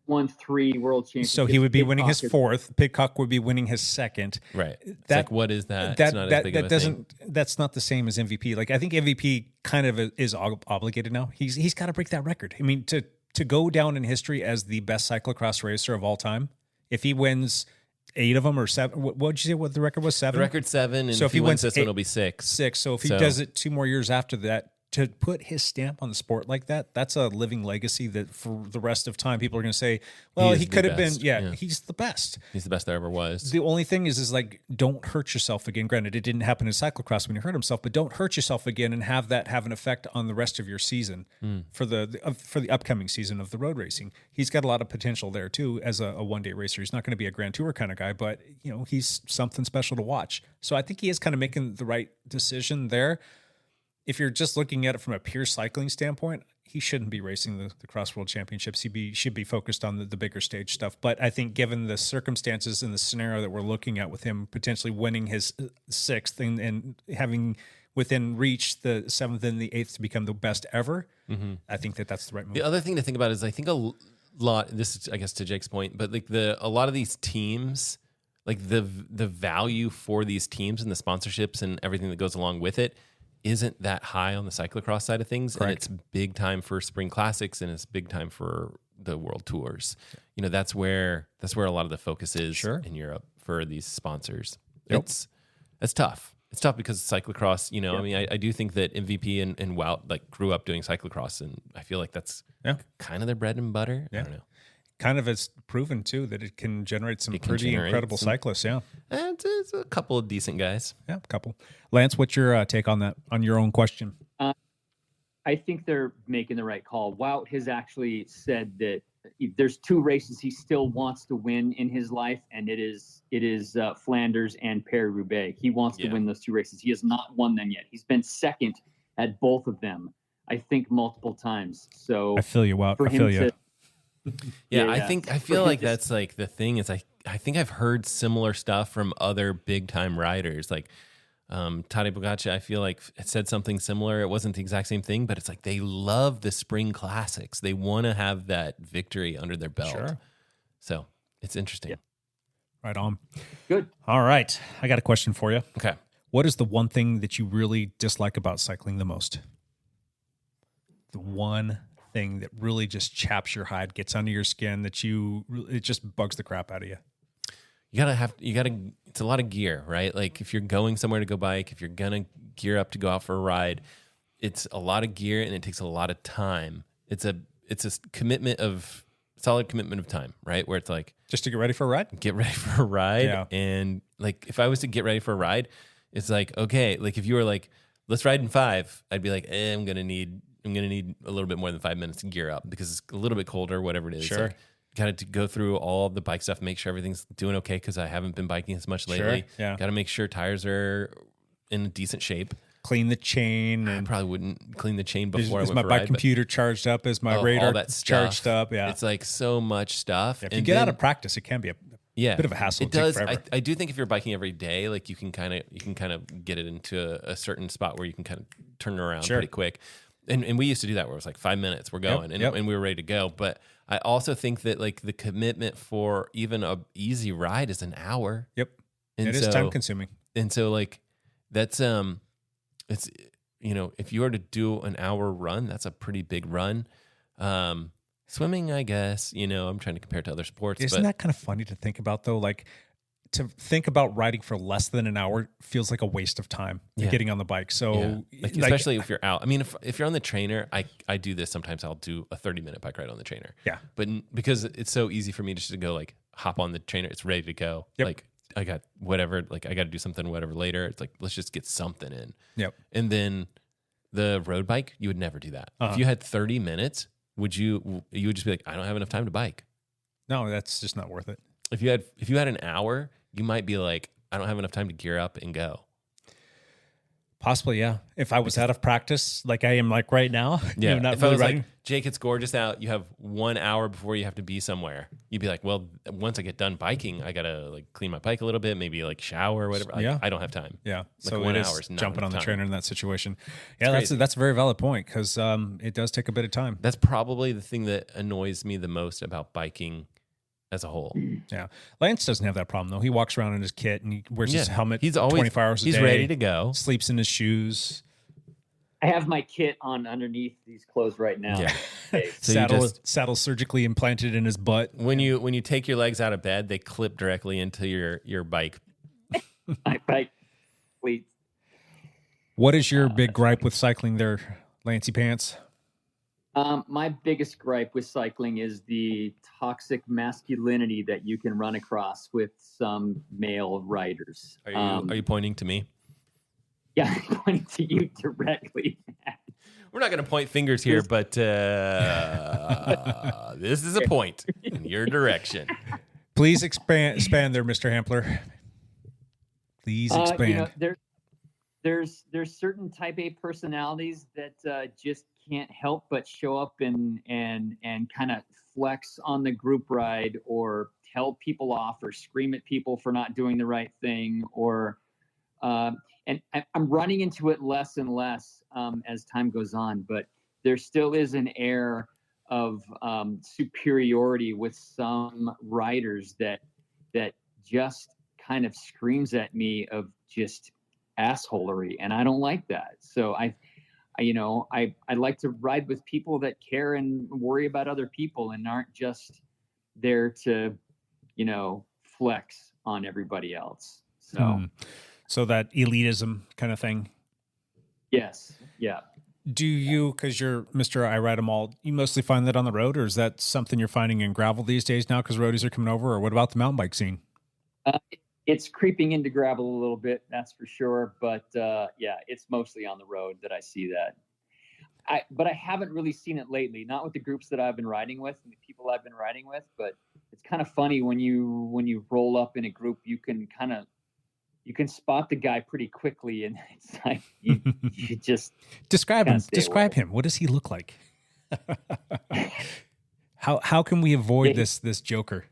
won 3 world championships. So he would be winning his fourth. Pidcock would be winning his second. Right. It's like, what is that? It's not as big of a thing. That's not the same as MVP. Like, I think MVP kind of is obligated now. He's got to break that record. I mean, to go down in history as the best cyclocross racer of all time, if he wins 8 of them or 7, what did you say? What the record was? 7. The record's 7, and so if he wins this one, it'll be 6. 6. So if he does it 2 more years after that, to put his stamp on the sport like that, that's a living legacy that for the rest of time, people are going to say, well, he could have been, he's the best. He's the best there ever was. The only thing is like, don't hurt yourself again. Granted, it didn't happen in cyclocross when he hurt himself, but don't hurt yourself again and have that have an effect on the rest of your season for the upcoming season of the road racing. He's got a lot of potential there too as a one-day racer. He's not going to be a Grand Tour kind of guy, but he's something special to watch. So I think he is kind of making the right decision there. If you're just looking at it from a pure cycling standpoint, he shouldn't be racing the Cross World Championships. He should be focused on the bigger stage stuff. But I think given the circumstances and the scenario that we're looking at with him potentially winning his 6th and having within reach the 7th and the 8th to become the best ever, I think that's the right move. The other thing to think about is I think a lot, this is, I guess, to Jake's point, but like a lot of these teams, like the value for these teams and the sponsorships and everything that goes along with it isn't that high on the cyclocross side of things. Correct. And it's big time for spring classics and it's big time for the world tours. That's where a lot of the focus is in Europe for these sponsors. Yep. It's tough. It's tough because cyclocross, I mean, I do think that MVP and Wout like grew up doing cyclocross, and I feel like that's kind of their bread and butter. Yeah. I don't know. Kind of it's proven too that it can generate some pretty incredible cyclists. Yeah. And it's a couple of decent guys. Yeah, a couple. Lance, what's your take on that, on your own question? I think they're making the right call. Wout has actually said that there's 2 races he still wants to win in his life, and it is Flanders and Paris-Roubaix. He wants to win those 2 races. He has not won them yet. He's been second at both of them, I think, multiple times. So I feel you, Wout. I feel you. Yeah, I feel like that's like the thing is I think I've heard similar stuff from other big time riders. Like Tadej Pogačar, I feel like it said something similar. It wasn't the exact same thing, but it's like they love the spring classics. They want to have that victory under their belt. Sure. So it's interesting. Right on. Good. All right. I got a question for you. Okay. What is the one thing that you really dislike about cycling the most? The one thing that really just chaps your hide, gets under your skin, it just bugs the crap out of you. It's a lot of gear, right? Like if you're going somewhere to go bike, if you're going to gear up to go out for a ride, it's a lot of gear and it takes a lot of time. It's a solid commitment of time, right? Where it's like, just to get ready for a ride? Get ready for a ride. Yeah. And like, if I was to get ready for a ride, it's like, okay, like if you were like, let's ride in 5, I'd be like, I'm going to need a little bit more than 5 minutes to gear up because it's a little bit colder, whatever it is. Sure. Like, got to go through all of the bike stuff, make sure everything's doing okay because I haven't been biking as much lately. Sure. Yeah. Got to make sure tires are in decent shape. Clean the chain. I And probably wouldn't clean the chain before I is went my for a bike ride, computer charged up? Is my radar all that stuff, charged up? Yeah. It's like so much stuff. If you get out of practice, it can be a bit of a hassle. It does. Take forever. I do think if you're biking every day, like you can kind of get it into a certain spot where you can kind of turn it around pretty quick. And we used to do that where it was like 5 minutes, we're going, and we were ready to go. But I also think that like the commitment for even a easy ride is an hour. Yep. And it is time consuming. And so like that's it's, you know, if you were to do an hour run, that's a pretty big run. Swimming, I guess, you know, I'm trying to compare it to other sports. Isn't that kind of funny to think about though? Like to think about riding for less than an hour feels like a waste of time getting on the bike. So like, especially if you're out. I mean, if you're on the trainer, I do this sometimes. I'll do a 30-minute bike ride on the trainer. Yeah. But because it's so easy for me just to go like hop on the trainer, it's ready to go. Yep. Like I got whatever, like I got to do something, whatever later. It's like, let's just get something in. Yep. And then the road bike, you would never do that. If you had 30 minutes, you would just be like, I don't have enough time to bike. No, that's just not worth it. If you had an hour, you might be like, I don't have enough time to gear up and go. Possibly, yeah. If I was out of practice, like I am like right now, yeah. not if really I was riding. like, Jake, it's gorgeous out. You have 1 hour before you have to be somewhere. You'd be like, well, once I get done biking, I gotta like clean my bike a little bit, maybe like shower or whatever. Yeah. I don't have time. Yeah. Like So 1 it hour is is not jumping on enough the time. trainer in that situation. Yeah, that's a very valid point because it does take a bit of time. That's probably the thing that annoys me the most about biking as a whole. Yeah. Lance doesn't have that problem though. He walks around in his kit and he wears his helmet. He's always 24 hours a day. He's ready to go. Sleeps in his shoes. I have my kit on underneath these clothes right now. Yeah. So saddle surgically implanted in his butt. When you take your legs out of bed, they clip directly into your bike. My bike cleats. What is your big gripe with cycling there, Lancey Pants? My biggest gripe with cycling is the toxic masculinity that you can run across with some male riders. Are you pointing to me? Yeah, I'm pointing to you directly. We're not going to point fingers here, but this is a point in your direction. Please expand there, Mr. Hampler. Please expand. There's certain type A personalities that just can't help but show up and kind of flex on the group ride or tell people off or scream at people for not doing the right thing or and I'm running into it less and less as time goes on, but there still is an air of superiority with some riders that just kind of screams at me of just assholery, and I don't like that. So I like to ride with people that care and worry about other people and aren't just there to, flex on everybody else. So. So that elitism kind of thing. Yes. Yeah. Do you, because you're Mr. I Ride 'em All, you mostly find that on the road, or is that something you're finding in gravel these days now because roadies are coming over, or what about the mountain bike scene? It's creeping into gravel a little bit, that's for sure. But it's mostly on the road that I see that. But I haven't really seen it lately, not with the groups that I've been riding with and the people I've been riding with. But it's kind of funny when you roll up in a group, you can spot the guy pretty quickly, and it's like you just describe him. Describe him. What does he look like? How can we avoid this joker?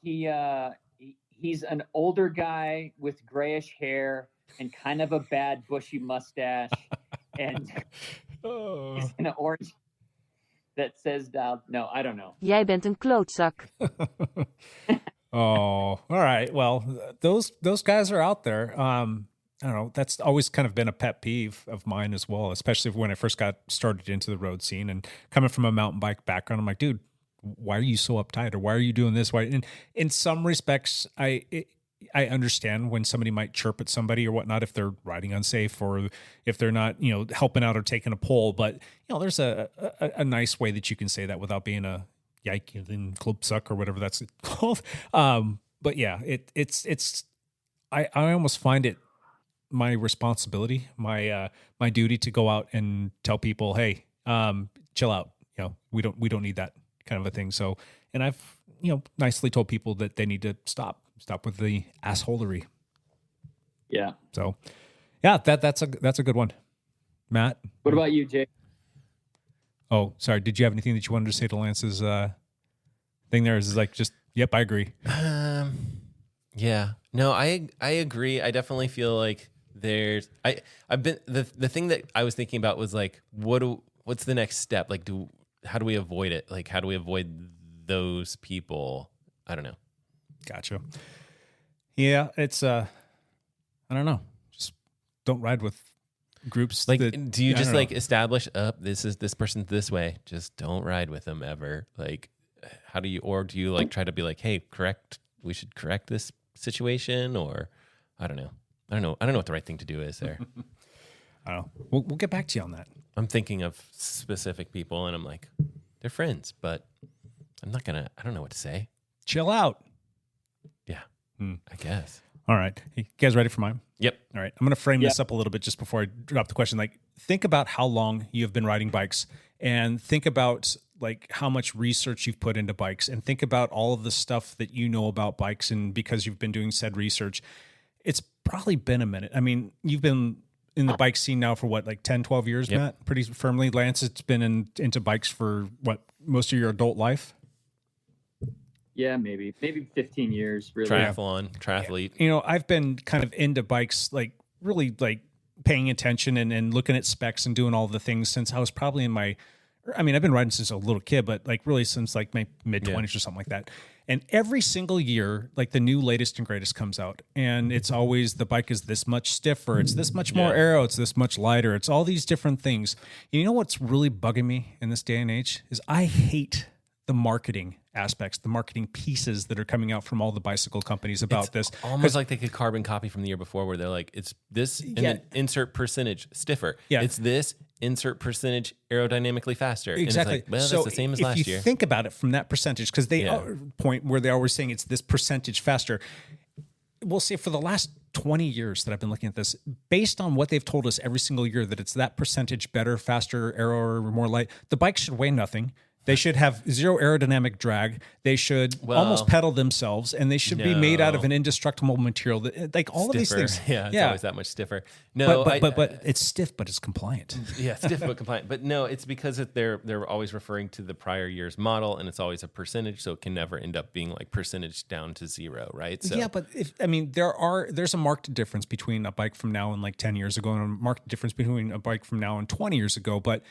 He's an older guy with grayish hair and kind of a bad bushy mustache, and he's in an orange that says "No, I don't know." Jij bent een klootzak. all right. Well, those guys are out there. I don't know. That's always kind of been a pet peeve of mine as well, especially when I first got started into the road scene and coming from a mountain bike background. I'm like, dude, why are you so uptight, or why are you doing this? Why? And in some respects, I understand when somebody might chirp at somebody or whatnot if they're riding unsafe or if they're not, helping out or taking a pull. But there's a nice way that you can say that without being a yike and club suck or whatever that's called. But yeah, it's I almost find it my responsibility, my duty to go out and tell people, hey, chill out. We don't need that kind of a thing. So, and I've, nicely told people that they need to stop with the assholery. Yeah. So yeah, that's a good one. Matt, what about you, Jake? Oh, sorry. Did you have anything that you wanted to say to Lance's thing there? Is it like just, yep, I agree. Yeah. No, I agree. I definitely feel like I've been the thing that I was thinking about was like, what's the next step? Like, how do we avoid it? Like, how do we avoid those people? I don't know. Gotcha. Yeah, it's I don't know. Just don't ride with groups. Like, that, do you just like establish this person's this way? Just don't ride with them ever. Like, how do you, or do you like try to be like, hey, we should correct this situation, or I don't know what the right thing to do is there. I don't know. We'll get back to you on that. I'm thinking of specific people, and I'm like, they're friends, but I don't know what to say. Chill out. Yeah, I guess. All right. You guys ready for mine? Yep. All right. I'm going to frame this up a little bit just before I drop the question. Like, think about how long you've been riding bikes, and think about like how much research you've put into bikes, and think about all of the stuff that you know about bikes. And because you've been doing said research, it's probably been a minute. I mean, you've been in the bike scene now for what, like 10, 12 years, Yep. Matt? Pretty firmly. Lance, it's been into bikes for what, most of your adult life? Yeah, maybe 15 years, really. Triathlete. I've been kind of into bikes, like really like paying attention and looking at specs and doing all the things since I was probably I've been riding since a little kid, but like really since like my mid-20s or something like that. And every single year, like the new latest and greatest comes out, and it's always the bike is this much stiffer, it's this much more aero, it's this much lighter, it's all these different things. You know what's really bugging me in this day and age is I hate the marketing aspects, the marketing pieces that are coming out from all the bicycle companies about this. Almost like they could carbon copy from the year before, where they're like, it's this and then insert percentage stiffer. Yeah. It's this insert percentage aerodynamically faster. Exactly. And it's like, well, that's the same as last year. If you think about it from that percentage, because they point where they're always saying it's this percentage faster. We'll say for the last 20 years that I've been looking at this, based on what they've told us every single year, that it's that percentage better, faster, aero, or more light, the bike should weigh nothing. They should have zero aerodynamic drag. They should almost pedal themselves, and they should be made out of an indestructible material. That, like all stiffer. of these things, It's always that much stiffer. No, but it's stiff, but it's compliant. Yeah, stiff but compliant. But no, it's because they're always referring to the prior year's model, and it's always a percentage, so it can never end up being like percentage down to zero, right? So yeah, but there's a marked difference between a bike from now and like 10 years ago, and a marked difference between a bike from now and 20 years ago. But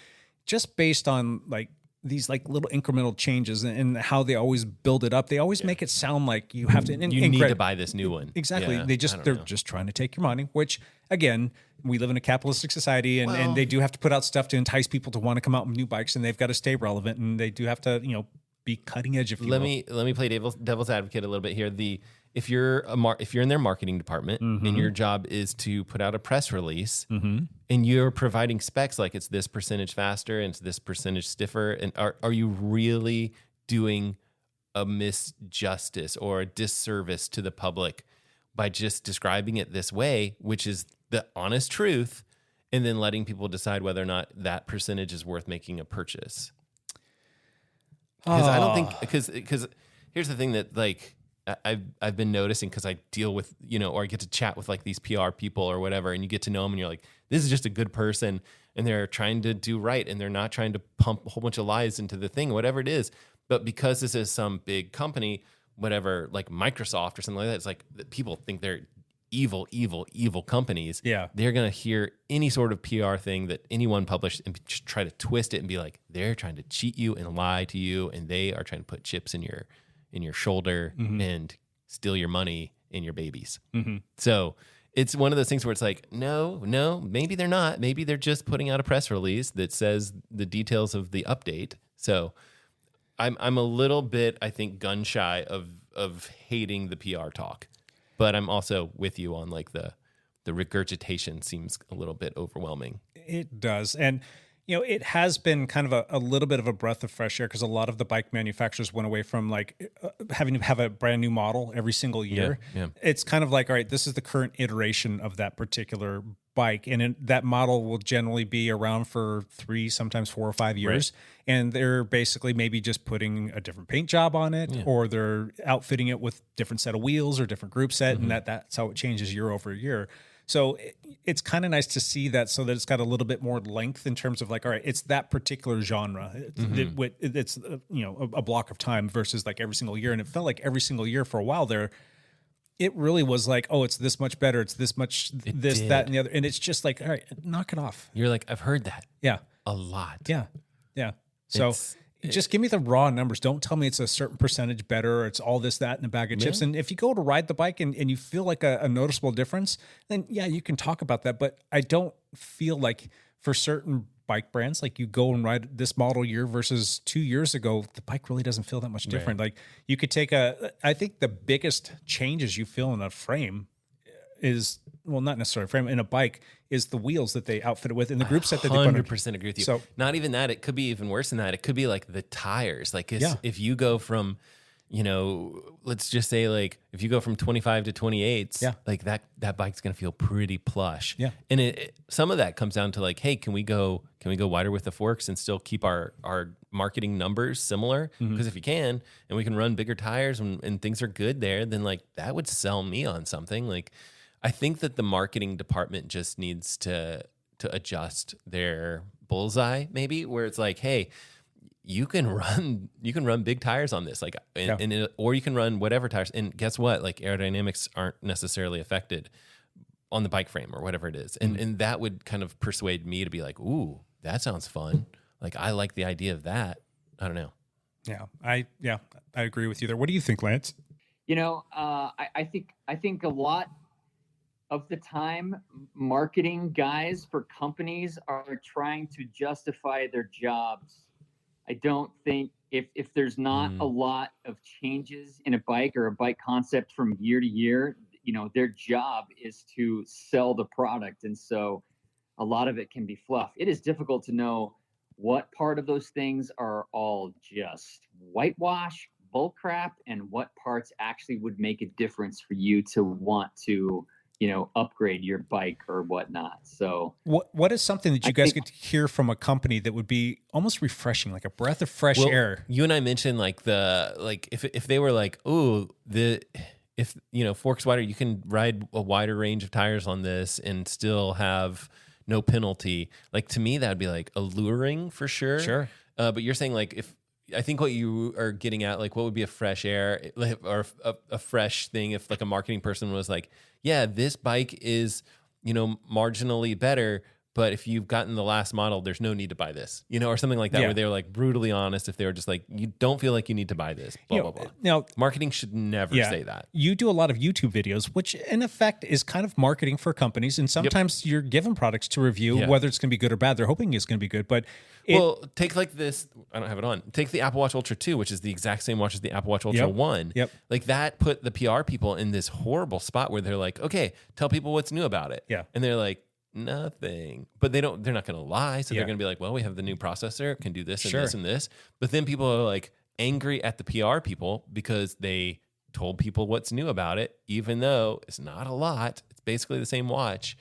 just based on like these like little incremental changes and how they always build it up, they always make it sound like you have to. You need to buy this new one. Exactly. Yeah, they're just trying to take your money, which again, we live in a capitalistic society, and they do have to put out stuff to entice people to want to come out with new bikes, and they've got to stay relevant, and they do have to, be cutting edge. If you let me play devil's advocate a little bit here. If you're in their marketing department and your job is to put out a press release and you're providing specs like it's this percentage faster and it's this percentage stiffer, and are you really doing a misjustice or a disservice to the public by just describing it this way, which is the honest truth, and then letting people decide whether or not that percentage is worth making a purchase? Because I don't think, because here's the thing that like I've been noticing, because I deal with, or I get to chat with like these PR people or whatever, and you get to know them and you're like, this is just a good person and they're trying to do right and they're not trying to pump a whole bunch of lies into the thing, whatever it is. But because this is some big company, whatever, like Microsoft or something like that, it's like people think they're evil companies. Yeah. They're going to hear any sort of PR thing that anyone published and just try to twist it and be like, they're trying to cheat you and lie to you, and they are trying to put chips in your shoulder and steal your money and your babies. So it's one of those things where it's like, no, maybe they're not. Maybe they're just putting out a press release that says the details of the update. So I'm a little bit, I think, gun shy of hating the PR talk, but I'm also with you on like the regurgitation seems a little bit overwhelming. It does. And, it has been kind of a little bit of a breath of fresh air because a lot of the bike manufacturers went away from like having to have a brand new model every single year. Yeah. It's kind of like, all right, this is the current iteration of that particular bike. And that model will generally be around for 3, sometimes 4 or 5 years. Right. And they're basically maybe just putting a different paint job on it, or they're outfitting it with different set of wheels or different group set. And that's how it changes year over year. So it's kind of nice to see that, so that it's got a little bit more length in terms of like, all right, it's that particular genre. It's a block of time versus like every single year. And it felt like every single year for a while there, it really was like, oh, it's this much better. It's this much, that, and the other. And it's just like, all right, knock it off. You're like, I've heard that. Yeah. A lot. Yeah. So just give me the raw numbers. Don't tell me it's a certain percentage better, or it's all this, that, and a bag of chips. And if you go to ride the bike and you feel like a noticeable difference, then yeah, you can talk about that. But I don't feel like for certain bike brands, like you go and ride this model year versus 2 years ago, the bike really doesn't feel that much different. Like you could take I think the biggest changes you feel in a frame is, well, not necessarily a frame, in a bike, is the wheels that they outfit it with and the group set that they put on. 100% agree with you. So not even that, it could be even worse than that. It could be like the tires. Like if you go from, let's just say like if you go from 25 to 28s, like that bike's going to feel pretty plush. Yeah. And some of that comes down to like, hey, can we go wider with the forks and still keep our marketing numbers similar? Because if you can, and we can run bigger tires and things are good there, then like that would sell me on something. Like, I think that the marketing department just needs to adjust their bullseye, maybe, where it's like, hey, you can run big tires on this, like, or you can run whatever tires, and guess what? Like aerodynamics aren't necessarily affected on the bike frame or whatever it is, and that would kind of persuade me to be like, ooh, that sounds fun. Like I like the idea of that. I don't know. I agree with you there. What do you think, Lance? I think a lot of the time, marketing guys for companies are trying to justify their jobs. I don't think if there's not a lot of changes in a bike or a bike concept from year to year, their job is to sell the product. And so a lot of it can be fluff. It is difficult to know what part of those things are all just whitewash, bull crap, and what parts actually would make a difference for you to want to upgrade your bike or whatnot. So what is something that you guys get to hear from a company that would be almost refreshing, like a breath of fresh air? You and I mentioned if they were like, oh, if forks wider, you can ride a wider range of tires on this and still have no penalty. Like to me, that'd be like alluring for sure. Sure. But you're saying like I think what you are getting at, like what would be a fresh air or a fresh thing if like a marketing person was like, yeah, this bike is, marginally better, but if you've gotten the last model, there's no need to buy this, or something like that, where they were like brutally honest. If they were just like, you don't feel like you need to buy this, blah, blah, blah. Now, marketing should never say that. You do a lot of YouTube videos, which in effect is kind of marketing for companies. And sometimes you're given products to review, whether it's going to be good or bad. They're hoping it's going to be good, but take like this, I don't have it on. Take the Apple Watch Ultra 2, which is the exact same watch as the Apple Watch Ultra 1. Yep. Like that put the PR people in this horrible spot where they're like, okay, tell people what's new about it. Yeah. And they're like, nothing. But they're not going to lie. So they're going to be like, well, we have the new processor, can do this and this and this. But then people are like angry at the PR people because they told people what's new about it, even though it's not a lot. It's basically the same watch.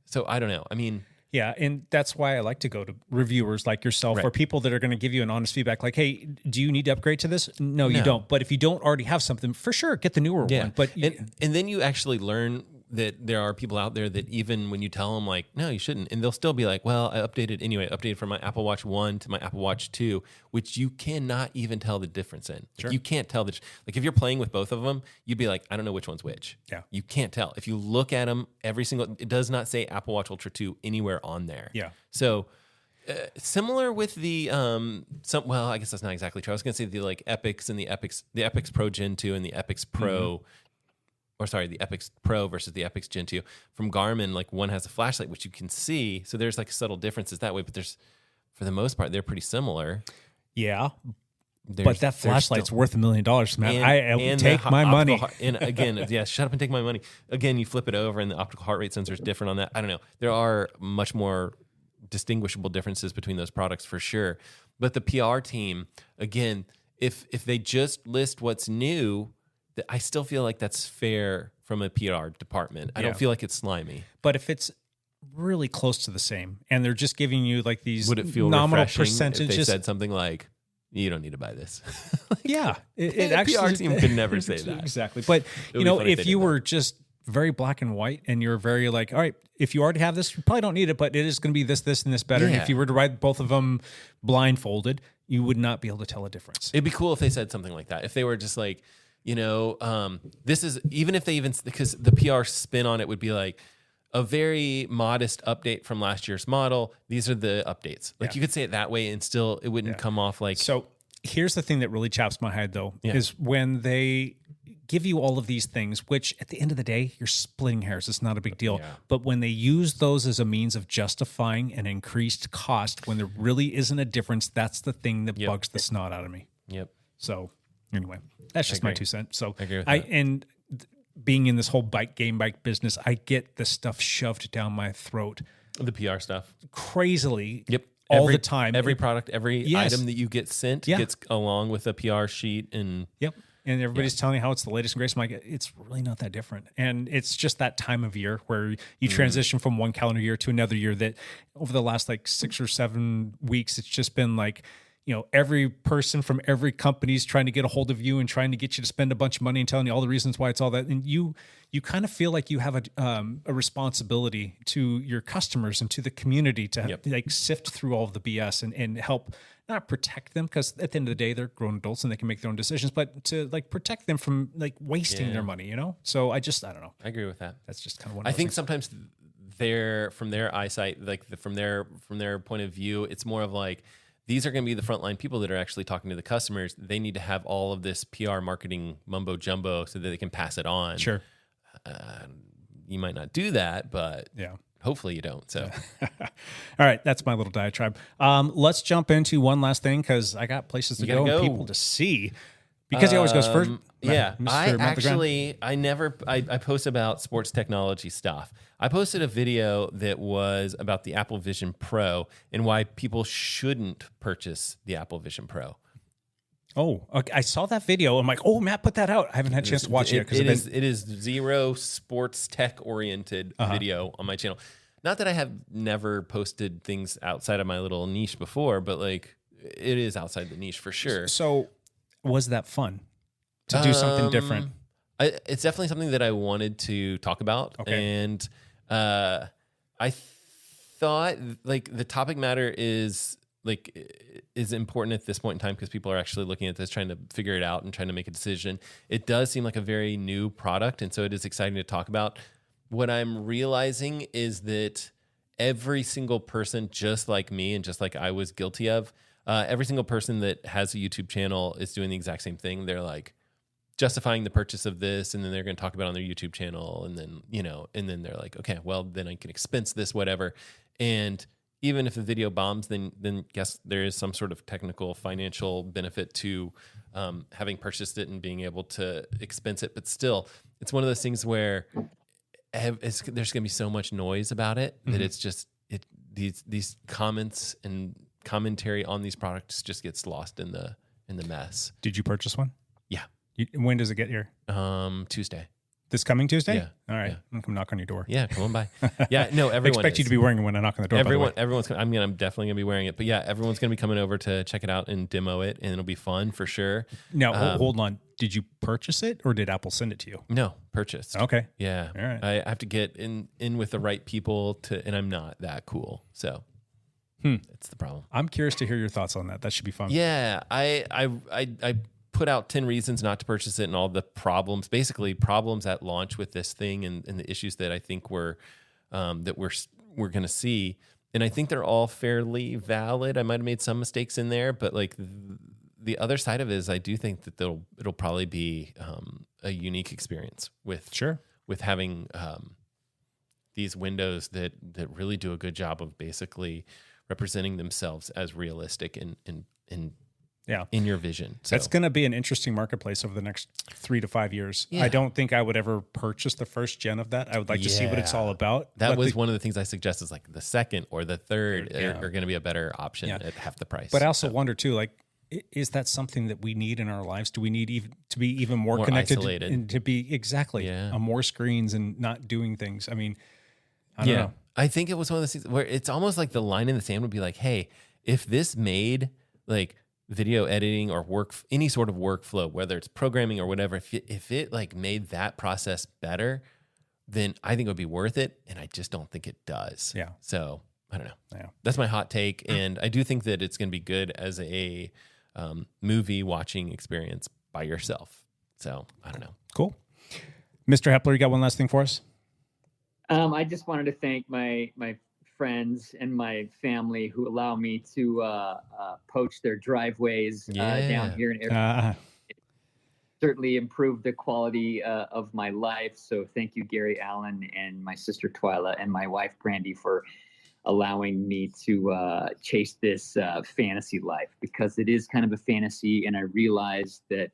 So I don't know. I mean, yeah, and that's why I like to go to reviewers like yourself or people that are going to give you an honest feedback like, hey, do you need to upgrade to this? No, you don't. But if you don't already have something, for sure, get the newer one. But and then you actually learn that there are people out there that even when you tell them like, no, you shouldn't, and they'll still be like, well, I updated from my Apple Watch 1 to my Apple Watch 2, which you cannot even tell the difference in. Sure. You can't tell like if you're playing with both of them, you'd be like, I don't know which one's which. Yeah. You can't tell. If you look at them, it does not say Apple Watch Ultra 2 anywhere on there. Yeah. So similar with the I guess that's not exactly true. I was going to say the like Epics and the Epics Pro Gen 2 and the Epics Pro or sorry, the Epix Pro versus the Epix Gen 2. From Garmin, like one has a flashlight, which you can see. So there's like subtle differences that way, but there's, for the most part, they're pretty similar. Yeah. But that flashlight's worth $1 million, man. I take my money. And again, yeah, shut up and take my money. Again, you flip it over and the optical heart rate sensor is different on that. I don't know. There are much more distinguishable differences between those products for sure. But the PR team, again, if they just list what's new, I still feel like that's fair from a PR department. I don't feel like it's slimy. But if it's really close to the same and they're just giving you like these would it feel nominal refreshing percentages, if they said something like, you don't need to buy this? Yeah, it the actually, PR team could never say that. Exactly. But It would be funny if if they you did were just very black and white and you're very like, all right, if you already have this, you probably don't need it, but it is going to be this, and this better. And Yeah. if you were to write both of them blindfolded, you would not be able to tell a difference. It'd be cool if they said something like that. If they were just like, this is, even if they even, because the PR spin on it would be like a very modest update from last year's model. These are the updates. Like you could say it that way and still it wouldn't come off like. So here's the thing that really chaps my head though, is when they give you all of these things, which at the end of the day, you're splitting hairs. It's not a big deal. Yeah. But when they use those as a means of justifying an increased cost when there really isn't a difference, that's the thing that bugs the snot out of me. Yep. So anyway, that's just my 2 cents. So I agree with that. And being in this whole bike business, I get this stuff shoved down my throat The PR stuff. crazily. Yep. All the time. Every product, every Yes. item that you get sent Yeah. gets along with a PR sheet. And Yep. And everybody's telling you how it's the latest and greatest. I'm like, it's really not that different. And it's just that time of year where you transition from one calendar year to another year that over the last like 6 or 7 weeks, it's just been like, every person from every company's trying to get a hold of you and trying to get you to spend a bunch of money and telling you all the reasons why it's all that. And you kind of feel like you have a responsibility to your customers and to the community to like sift through all of the BS and help not protect them, because at the end of the day, they're grown adults and they can make their own decisions, but to like protect them from like wasting their money, So I don't know. I agree with that. That's just kind of one. I think sometimes from their eyesight, like from their point of view, it's more of like, these are going to be the frontline people that are actually talking to the customers. They need to have all of this PR marketing mumbo jumbo so that they can pass it on. Sure. You might not do that, but yeah. Hopefully you don't. So, all right, that's my little diatribe. Let's jump into one last thing because I got places to go and people to see. Because he always goes first. Yeah, Mr. I post about sports technology stuff. I posted a video that was about the Apple Vision Pro and why people shouldn't purchase the Apple Vision Pro. Oh, okay. I saw that video. I'm like, oh, Matt put that out. I haven't had a chance to watch it yet. It is zero sports tech oriented video on my channel. Not that I have never posted things outside of my little niche before, but like it is outside the niche for sure. So was that fun to do something different? It's definitely something that I wanted to talk about. Okay. And I thought like the topic matter is important at this point in time because people are actually looking at this, trying to figure it out and trying to make a decision. It does seem like a very new product, and so it is exciting to talk about. What I'm realizing is that every single person, just like me and just like I was guilty of, every single person that has a YouTube channel is doing the exact same thing. They're like justifying the purchase of this, and then they're going to talk about it on their YouTube channel, and then, and then they're like, okay, well, then I can expense this, whatever. And even if the video bombs, then yes, there is some sort of technical financial benefit to having purchased it and being able to expense it. But still, it's one of those things where there's going to be so much noise about it that it's just these comments and commentary on these products just gets lost in the mess. Did you purchase one? Yeah. When does it get here? Tuesday. This coming Tuesday? Yeah. All right. Yeah. I'm going to knock on your door. Yeah, come on by. Yeah, no, everyone I expect you to be wearing it when I knock on the door. Everyone's. I'm definitely gonna be wearing it. But yeah, everyone's gonna be coming over to check it out and demo it, and it'll be fun for sure. Now, hold on. Did you purchase it, or did Apple send it to you? No, purchased. Okay. Yeah. All right. I have to get in with the right people and I'm not that cool, so it's the problem. I'm curious to hear your thoughts on that. That should be fun. Yeah, I put out 10 reasons not to purchase it and all the problems at launch with this thing and the issues that I think we're going to see. And I think they're all fairly valid. I might've made some mistakes in there, but like the other side of it is I do think that it'll probably be a unique experience with Sure. with having these windows that really do a good job of basically representing themselves as realistic in your vision. So That's going to be an interesting marketplace over the next 3 to 5 years. Yeah. I don't think I would ever purchase the first gen of that. I would like to see what it's all about. That But was one of the things I suggested, is like the second or the third Yeah. are going to be a better option at half the price. But I also wonder too, like, is that something that we need in our lives? Do we need even to be even more connected isolated. and to be on more screens and not doing things? I mean, I don't know. I think it was one of those things where it's almost like the line in the sand would be like, hey, if this made like video editing or any sort of workflow, whether it's programming or whatever, if it like made that process better, then I think it would be worth it. And I just don't think it does. Yeah. So I don't know. Yeah. That's my hot take. And I do think that it's going to be good as a movie watching experience by yourself. So I don't know. Cool. Mr. Hepler, you got one last thing for us? I just wanted to thank my friends and my family who allow me to poach their driveways down here in Arizona. Certainly improved the quality of my life. So thank you, Gary Allen, and my sister Twyla, and my wife Brandy for allowing me to chase this fantasy life, because it is kind of a fantasy, and I realize that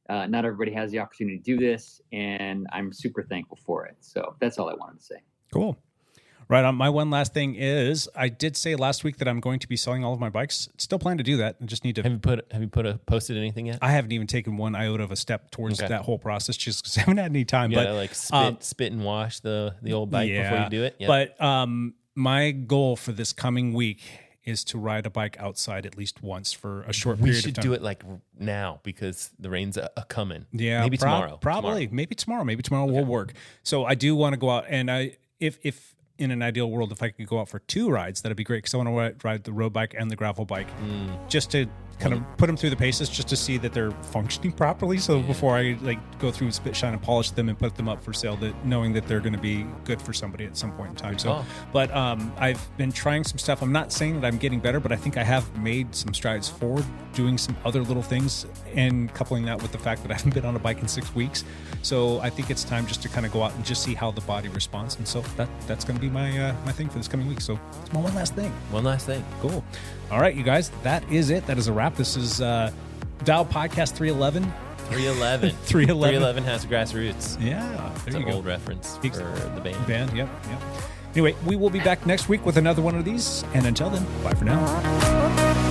not everybody has the opportunity to do this, and I'm super thankful for it. So that's all I wanted to say. Cool. Right on. My one last thing is, I did say last week that I'm going to be selling all of my bikes. Still plan to do that. I just need to. Have you posted anything yet? I haven't even taken one iota of a step towards that whole process, just because I haven't had any time. You but gotta like spit and wash the old bike before you do it. Yeah. But my goal for this coming week is to ride a bike outside at least once for a short period of time. We should do it like now, because the rain's a-coming. Yeah, maybe tomorrow. Probably. Maybe tomorrow. Maybe tomorrow will work. So I do want to go out, and if in an ideal world, if I could go out for 2 rides, that'd be great, because I want to ride the road bike and the gravel bike just to kind of put them through the paces, just to see that they're functioning properly. So before I like go through spit, shine, and polish them and put them up for sale, that knowing that they're going to be good for somebody at some point in time. But I've been trying some stuff. I'm not saying that I'm getting better, but I think I have made some strides forward, doing some other little things, and coupling that with the fact that I haven't been on a bike in 6 weeks. So I think it's time just to kind of go out and just see how the body responds. And so that's going to be my thing for this coming week. So it's my one last thing. One last thing. Cool. All right, you guys, that is it. That is a wrap. This is Dial Podcast 311. 311. 311 has grassroots. Yeah. It's an old reference for the band. Yep. Anyway, we will be back next week with another one of these. And until then, bye for now.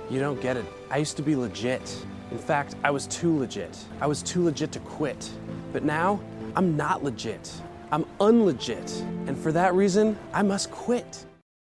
You don't get it. I used to be legit. In fact, I was too legit. I was too legit to quit. But now, I'm not legit. I'm unlegit. And for that reason, I must quit.